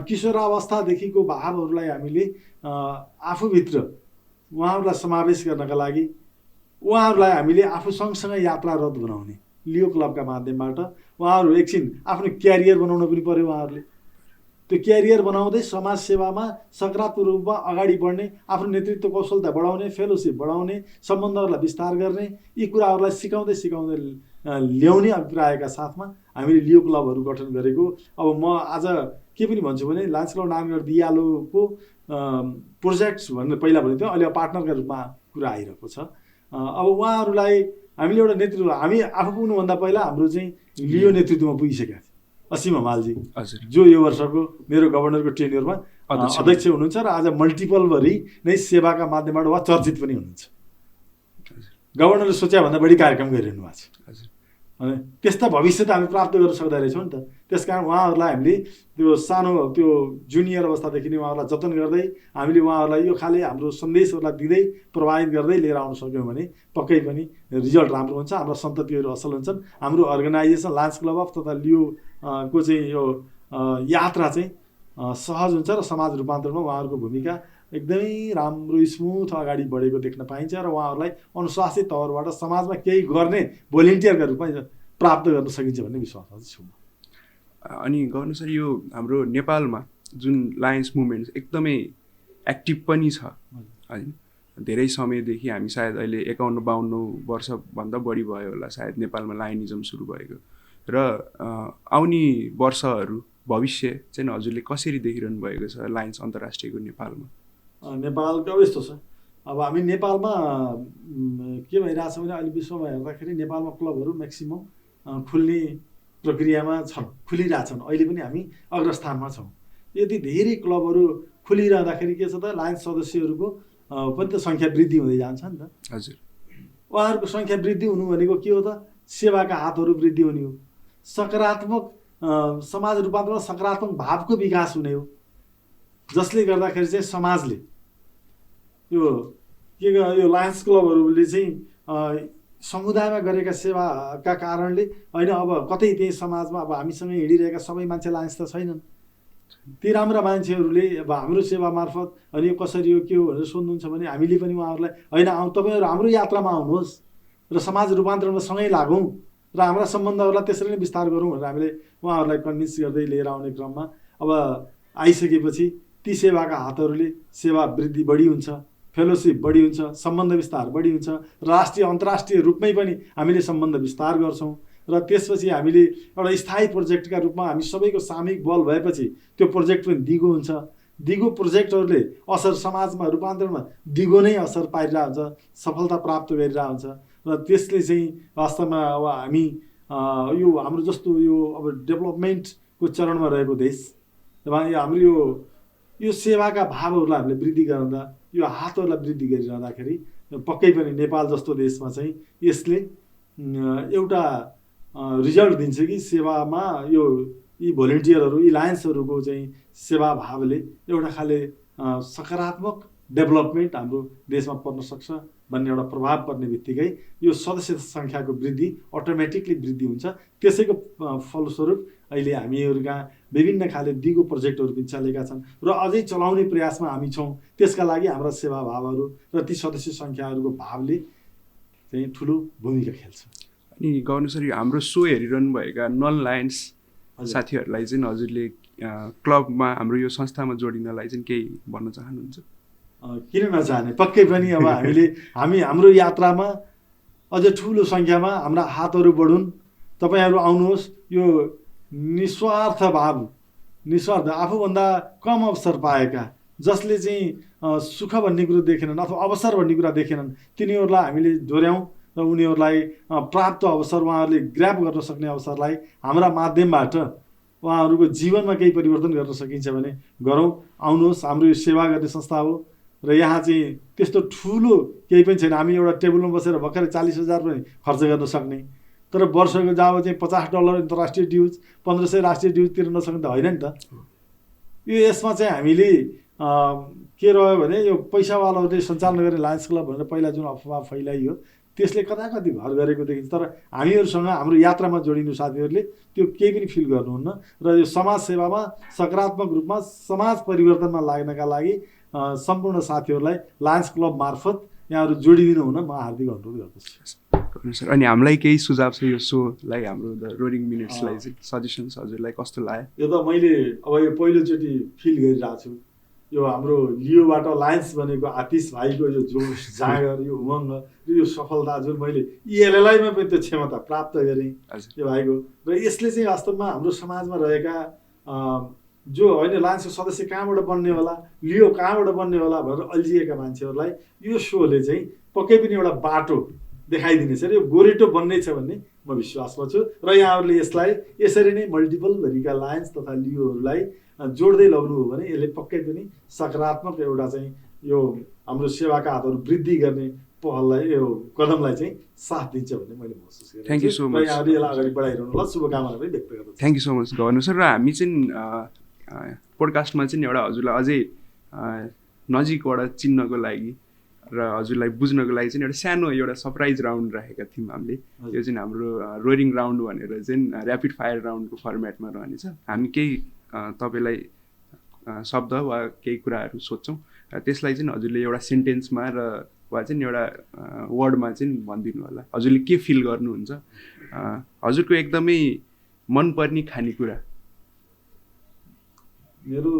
किशोरावस्थादेखिको भावहरूलाई हामीले आफूभित्र उहाँहरूलाई समावेश गर्नका लागि उहाँहरूलाई हामीले आफू सँगसँगै यात्रारत बनाउने लियो क्लबका माध्यमबाट उहाँहरू एकछिन आफ्नो क्यारियर बनाउन पनि पर्यो। उहाँहरूले त्यो क्यारियर बनाउँदै समाज सेवामा सकारात्मक रूपमा अगाडि बढ्ने, आफ्नो नेतृत्व कौशलता बढाउने, फेलोसिप बढाउने, सम्बन्धहरूलाई विस्तार गर्ने, यी कुराहरूलाई सिकाउँदै ल्याउने अभिप्रायका साथमा हामीले लियो क्लबहरू गठन गरेको। अब म आज के पनि भन्छु भने लायन्स क्लब नारायणगढ दियालोको प्रोजेक्ट्स भनेर पहिला भनेको थियो, अहिले पार्टनरका रूपमा कुरा आइरहेको छ। अब उहाँहरूलाई हामीले एउटा नेतृत्व, हामी आफू पुग्नुभन्दा पहिला हाम्रो चाहिँ लियो नेतृत्वमा पुगिसकेका थियौँ। असीम हमालजी जो यो वर्षको मेरो गभर्नरको टेन्योरमा अध्यक्ष हुनुहुन्छ र आज मल्टिपलभरि नै सेवाका माध्यमबाट उहाँ चर्चित पनि हुनुहुन्छ। गभर्नरले सोचेभन्दा बढी कार्यक्रम गरिरहनु भएको छ। अनि त्यस्ता भविष्य त हामी प्राप्त गर्न सक्दो रहेछौँ नि त। त्यस कारण उहाँहरूलाई हामीले त्यो सानो त्यो जुनियर अवस्थादेखि नै उहाँहरूलाई जतन गर्दै हामीले उहाँहरूलाई यो खाले हाम्रो सन्देशहरूलाई दिँदै प्रभावित गर्दै लिएर आउन सक्यौँ भने पक्कै पनि रिजल्ट राम्रो हुन्छ, हाम्रा सन्ततिहरू असल हुन्छन्। हाम्रो अर्गनाइजेसन लायन्स क्लब अफ तथा लियो को चाहिँ यो यात्रा चाहिँ सहज हुन्छ र समाज रूपान्तरणमा उहाँहरूको भूमिका एकदमै राम्रो स्मुथ अगाडि बढेको देख्न पाइन्छ र उहाँहरूलाई अनुशासित तौरबाट समाजमा केही गर्ने भोलिन्टियरका रूपमा प्राप्त गर्न सकिन्छ भन्ने विश्वास छु। अनि गभर्नर सर, यो हाम्रो नेपालमा जुन लायन्स मुभमेन्ट एकदमै एक्टिभ पनि छ होइन, धेरै समयदेखि हामी सायद अहिले 51-52 वर्षभन्दा बढी भयो होला सायद नेपालमा लायनिजम सुरु भएको, र आउने वर्षहरू भविष्य चाहिँ हजुरले कसरी देखिरहनु भएको छ लायन्स अन्तर्राष्ट्रियको नेपालमा? नेपालको अब यस्तो छ, अब हामी नेपालमा के भइरहेछ भने अहिले विश्वमा हेर्दाखेरि नेपालमा क्लबहरू म्याक्सिमम खुल्ने प्रक्रियामा छन्, खुलिरहेछन्। अहिले पनि हामी अग्रस्थानमा छौँ। यदि धेरै क्लबहरू खुलिरहँदाखेरि के छ त, लायन्स सदस्यहरूको पनि त सङ्ख्या वृद्धि हुँदै जान्छ नि त। हजुर, उहाँहरूको सङ्ख्या वृद्धि हुनु भनेको के हो त, सेवाका हातहरू वृद्धि हुने हो, सकारात्मक समाज रूपान्तरण, सकारात्मक भावको विकास हुने हो, जसले गर्दाखेरि चाहिँ समाजले यो लायन्स क्लबहरूले चाहिँ समुदायमा गरेका सेवाका कारणले होइन, अब कतै त्यही समाजमा अब हामीसँग हिँडिरहेका सबै मान्छे लायन्स त छैनन्। ती राम्रा मान्छेहरूले अब हाम्रो सेवा मार्फत अनि यो कसरी हो के हो भनेर सोध्नुहुन्छ भने हामीले पनि उहाँहरूलाई होइन तपाईँहरू हाम्रो यात्रामा आउनुहोस् र समाज रूपान्तरणमा सँगै लागौँ र हाम्रा सम्बन्धहरूलाई त्यसरी नै विस्तार गरौँ भनेर हामीले उहाँहरूलाई कन्भिन्स गर्दै लिएर आउने क्रममा अब आइसकेपछि ती सेवाका हातहरूले सेवा वृद्धि बढी हुन्छ, फेलोसिप बढी हुन्छ, सम्बन्ध विस्तार बढी हुन्छ, राष्ट्रिय अन्तर्राष्ट्रिय रूपमै पनि हामीले सम्बन्ध विस्तार गर्छौँ र त्यसपछि हामीले एउटा स्थायी प्रोजेक्टका रूपमा हामी सबैको सामूहिक बल भएपछि त्यो प्रोजेक्ट पनि दिगो हुन्छ। दिगो प्रोजेक्टहरूले असर समाजमा रूपान्तरणमा दिगो नै असर पारिरहेको हुन्छ, सफलता प्राप्त गरिरहेको हुन्छ र त्यसले चाहिँ वास्तवमा अब हामी यो हाम्रो जस्तो यो अब डेभलपमेन्टको चरणमा रहेको देश, हाम्रो यो सेवाका भावहरूलाई हामीले वृद्धि गर्दा, यो हातहरूलाई वृद्धि गरिरहँदाखेरि पक्कै पनि नेपाल जस्तो देशमा चाहिँ यसले एउटा रिजल्ट दिन्छ कि सेवामा यी भोलिन्टियरहरू, यी लायन्सहरूको चाहिँ सेवा भावले एउटा खाले सकारात्मक डेभलपमेन्ट हाम्रो देशमा पर्न सक्छ भन्ने एउटा प्रभाव पर्ने बित्तिकै यो सदस्य सङ्ख्याको वृद्धि अटोमेटिकली वृद्धि हुन्छ। त्यसैको फलस्वरूप अहिले हामीहरूका विभिन्न खाले दिगो प्रोजेक्टहरू पनि चलेका छन् र अझै चलाउने प्रयासमा हामी छौँ। त्यसका लागि हाम्रा सेवा भावहरू र ती सदस्य सङ्ख्याहरूको भावले चाहिँ ठुलो भूमिका खेल्छ। अनि गभर्नर सर, हाम्रो सो हेरिरहनु भएका नन लायन्स साथीहरूलाई चाहिँ हजुरले क्लबमा हाम्रो यो संस्थामा जोडिनलाई चाहिँ केही भन्न चाहनुहुन्छ? किन नचाहने, पक्कै पनि अब हाम्रो यात्रामा अझ ठुलो सङ्ख्यामा हाम्रा हातहरू बढुन्। तपाईँहरू आउनुहोस्। यो निस्वार्थ भाव, निस्वार्थ आफूभन्दा कम अवसर पाएका, जसले चाहिँ सुख भन्ने कुरो देखेनन् अथवा अवसर भन्ने कुरा देखेनन्, तिनीहरूलाई हामीले डोर्याउँ र उनीहरूलाई प्राप्त अवसर, उहाँहरूले ग्र्याब गर्न सक्ने अवसरलाई हाम्रा माध्यमबाट उहाँहरूको जीवनमा केही परिवर्तन गर्न सकिन्छ भने गरौँ। आउनुहोस्, हाम्रो यो सेवा गर्ने संस्था हो र यहाँ चाहिँ त्यस्तो ठुलो केही पनि छैन। हामी एउटा टेबलमा बसेर भर्खरै 40,000 पनि खर्च गर्न सक्ने, तर वर्षको जब चाहिँ $50 अन्तर्राष्ट्रिय ड्युज, 1500 राष्ट्रिय ड्युज तिर्न नसक्ने त होइन नि त। यो यसमा चाहिँ हामीले के रह्यो भने यो पैसावालाहरूले सञ्चालन गर्ने लायन्स क्लब भनेर पहिला जुन अफवाह फैलाइयो त्यसले कता कति भर गरेको देखिन्छ। तर हामीहरूसँग हाम्रो यात्रामा जोडिनु साथीहरूले त्यो केही पनि फिल गर्नुहुन्न र यो समाज सेवामा सकारात्मक रूपमा समाज परिवर्तनमा लाग्नका लागि सम्पूर्ण साथीहरूलाई लायन्स क्लब मार्फत यहाँहरू जोडिदिनु हुन म हार्दिक अनुरोध गर्दछु। सर, अनि हामीलाई केही सुझाव छ यो सोलाई, हाम्रो द रोरिङ मिनट्सलाई चाहिँ सजेसन्स हजुरलाई कस्तो लाग्यो? यो त मैले अब यो पहिलोचोटि फिल गरिरहेको छु। यो हाम्रो लियोबाट लायन्स बनेको आतिश भाइको यो जोस, जाँगर, यो उमङ्ग र यो सफलता जुन मैले ELLI-मा पनि त्यो क्षमता प्राप्त गरेँ यो भाइको, र यसले चाहिँ वास्तवमा हाम्रो समाजमा रहेका जो होइन लायन्सको सदस्य कहाँबाट बन्ने होला, लियो कहाँबाट बन्ने होला भनेर अल्झिएका मान्छेहरूलाई यो सोले चाहिँ पक्कै पनि एउटा बाटो देखाइदिनेछ र यो गोरेटो बन्ने छ भन्ने म विश्वासमा छु। र यहाँहरूले यसलाई यसरी नै मल्टिपल भरिका लायन्स तथा लियोहरूलाई जोड्दै लग्नु हो भने यसले पक्कै पनि सकारात्मक एउटा चाहिँ यो हाम्रो सेवाका हातहरू वृद्धि गर्ने पहललाई, यो कदमलाई चाहिँ साथ दिन्छ भन्ने मैले महसुस गरेँ। Thank you so much. यहाँहरूले यसलाई अगाडि बढाइरहनु होला, शुभकामना पनि व्यक्त गर्दछु। Thank you so much governor sir. र हामी चाहिँ पोडकास्टमा चाहिँ एउटा हजुरलाई अझै नजिकबाट चिन्नको लागि र हजुरलाई बुझ्नको लागि चाहिँ एउटा सरप्राइज राउन्ड राखेका थियौँ हामीले। यो चाहिँ हाम्रो रोरिङ राउन्ड भनेर चाहिँ ऱ्यापिड फायर राउन्डको फर्मेटमा रहनेछ। हामी केही तपाईँलाई शब्द वा केही कुराहरू सोध्छौँ र त्यसलाई चाहिँ हजुरले एउटा सेन्टेन्समा र वा चाहिँ एउटा वर्डमा चाहिँ भनिदिनु होला हजुरले के फिल गर्नुहुन्छ। हजुरको एकदमै मनपर्ने खानेकुरा? मेरो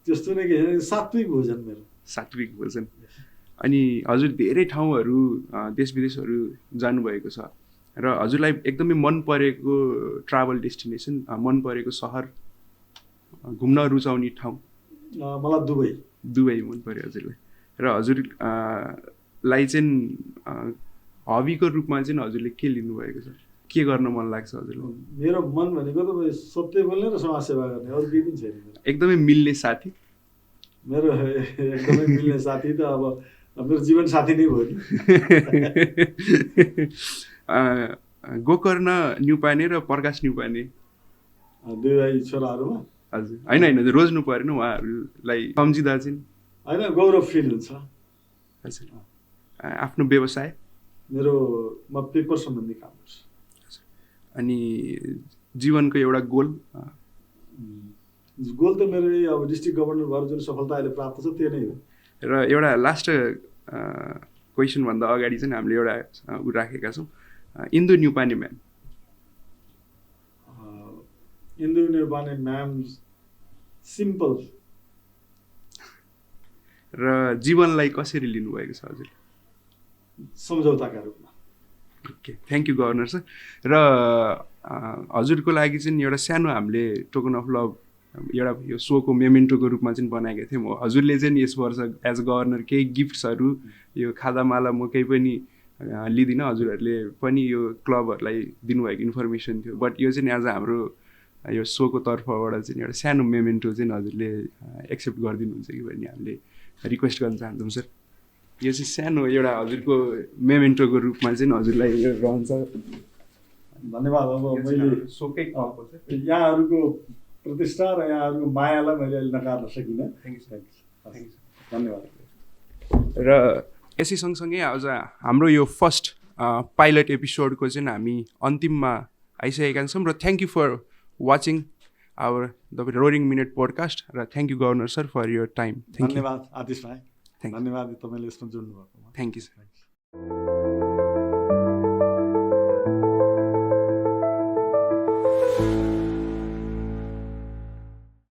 त्यस्तो नै के, सात्विक भोजन। मेरो सात्विक भोजन। अनि हजुर धेरै ठाउँहरू देश विदेशहरू जानुभएको छ र हजुरलाई एकदमै मन परेको ट्राभल डेस्टिनेसन, मन परेको सहर, घुम्न रुचाउने ठाउँ? मलाई दुबई मन पर्यो हजुरलाई। र हजुरलाई चाहिँ हबीको रूपमा चाहिँ हजुरले के लिनुभएको छ, के गर्न मन लाग्छ हजुरलाई? मेरो मन भनेको त सत्य बोल्ने र समाजसेवा गर्ने, अरू केही पनि छैन। एकदमै मिल्ने साथी? मेरो एकदमै मिल्ने साथी त अब मेरो जीवन साथी नै भयो नि। गोकर्ण न्युपाने र प्रकाश न्युपाने दुई भाइ छोराहरूमा? हजुर, होइन रोज्नु परेन उहाँहरूलाई सम्झिँदा चाहिँ? होइन, गौरव फिल हुन्छ। हजुर, आफ्नो व्यवसाय? म पेपर सम्बन्धी काम गर्छु। अनि जीवनको एउटा गोल? गोल त मेरो अब डिस्ट्रिक्ट गभर्नर भएर जुन सफलता अहिले प्राप्त छ त्यो नै हो। र एउटा लास्ट क्वेसनभन्दा अगाडि चाहिँ हामीले एउटा राखेका छौँ, इन्दु न्युपाने म्याम। इन्दु न्युपाने म्याम सिम्पल। र जीवनलाई कसरी लिनुभएको छ हजुरले? सम्झौताका रूपमा। Okay, thank you governor sir. र हजुरको लागि चाहिँ एउटा सानो हामीले टोकन अफ लभ एउटा यो सोको मेमेन्टोको रूपमा चाहिँ बनाएका थियौँ। हजुरले चाहिँ यस वर्ष एज गभर्नर केही गिफ्ट्सहरू, यो खादामाला म केही पनि लिँदिनँ, हजुरहरूले पनि यो क्लबहरूलाई दिनुभएको इन्फर्मेसन थियो, बट यो चाहिँ एज हाम्रो यो सोको तर्फबाट चाहिँ एउटा सानो मेमेन्टो चाहिँ हजुरले एक्सेप्ट गरिदिनुहुन्छ कि भन्ने हामीले रिक्वेस्ट गर्न चाहन्छौँ सर। यो चाहिँ सानो एउटा हजुरको मेमेन्टोको रूपमा चाहिँ हजुरलाई रहन्छ। धन्यवाद। अब मैले सोकै यहाँहरूको प्रतिष्ठा र यहाँहरूको मायालाई मैले अहिले नकार्न सकिनँ। धन्यवाद। र यसै सँगसँगै आज हाम्रो यो फर्स्ट पाइलट एपिसोडको चाहिँ हामी अन्तिममा आइसकेका छौँ र thank you for watching our the roaring minute podcast र thank you governor sir for your time. धन्यवाद आतिश भाइ, धन्यवाद तपाईँले यसमा जोड्नु भएको। Thank you sir.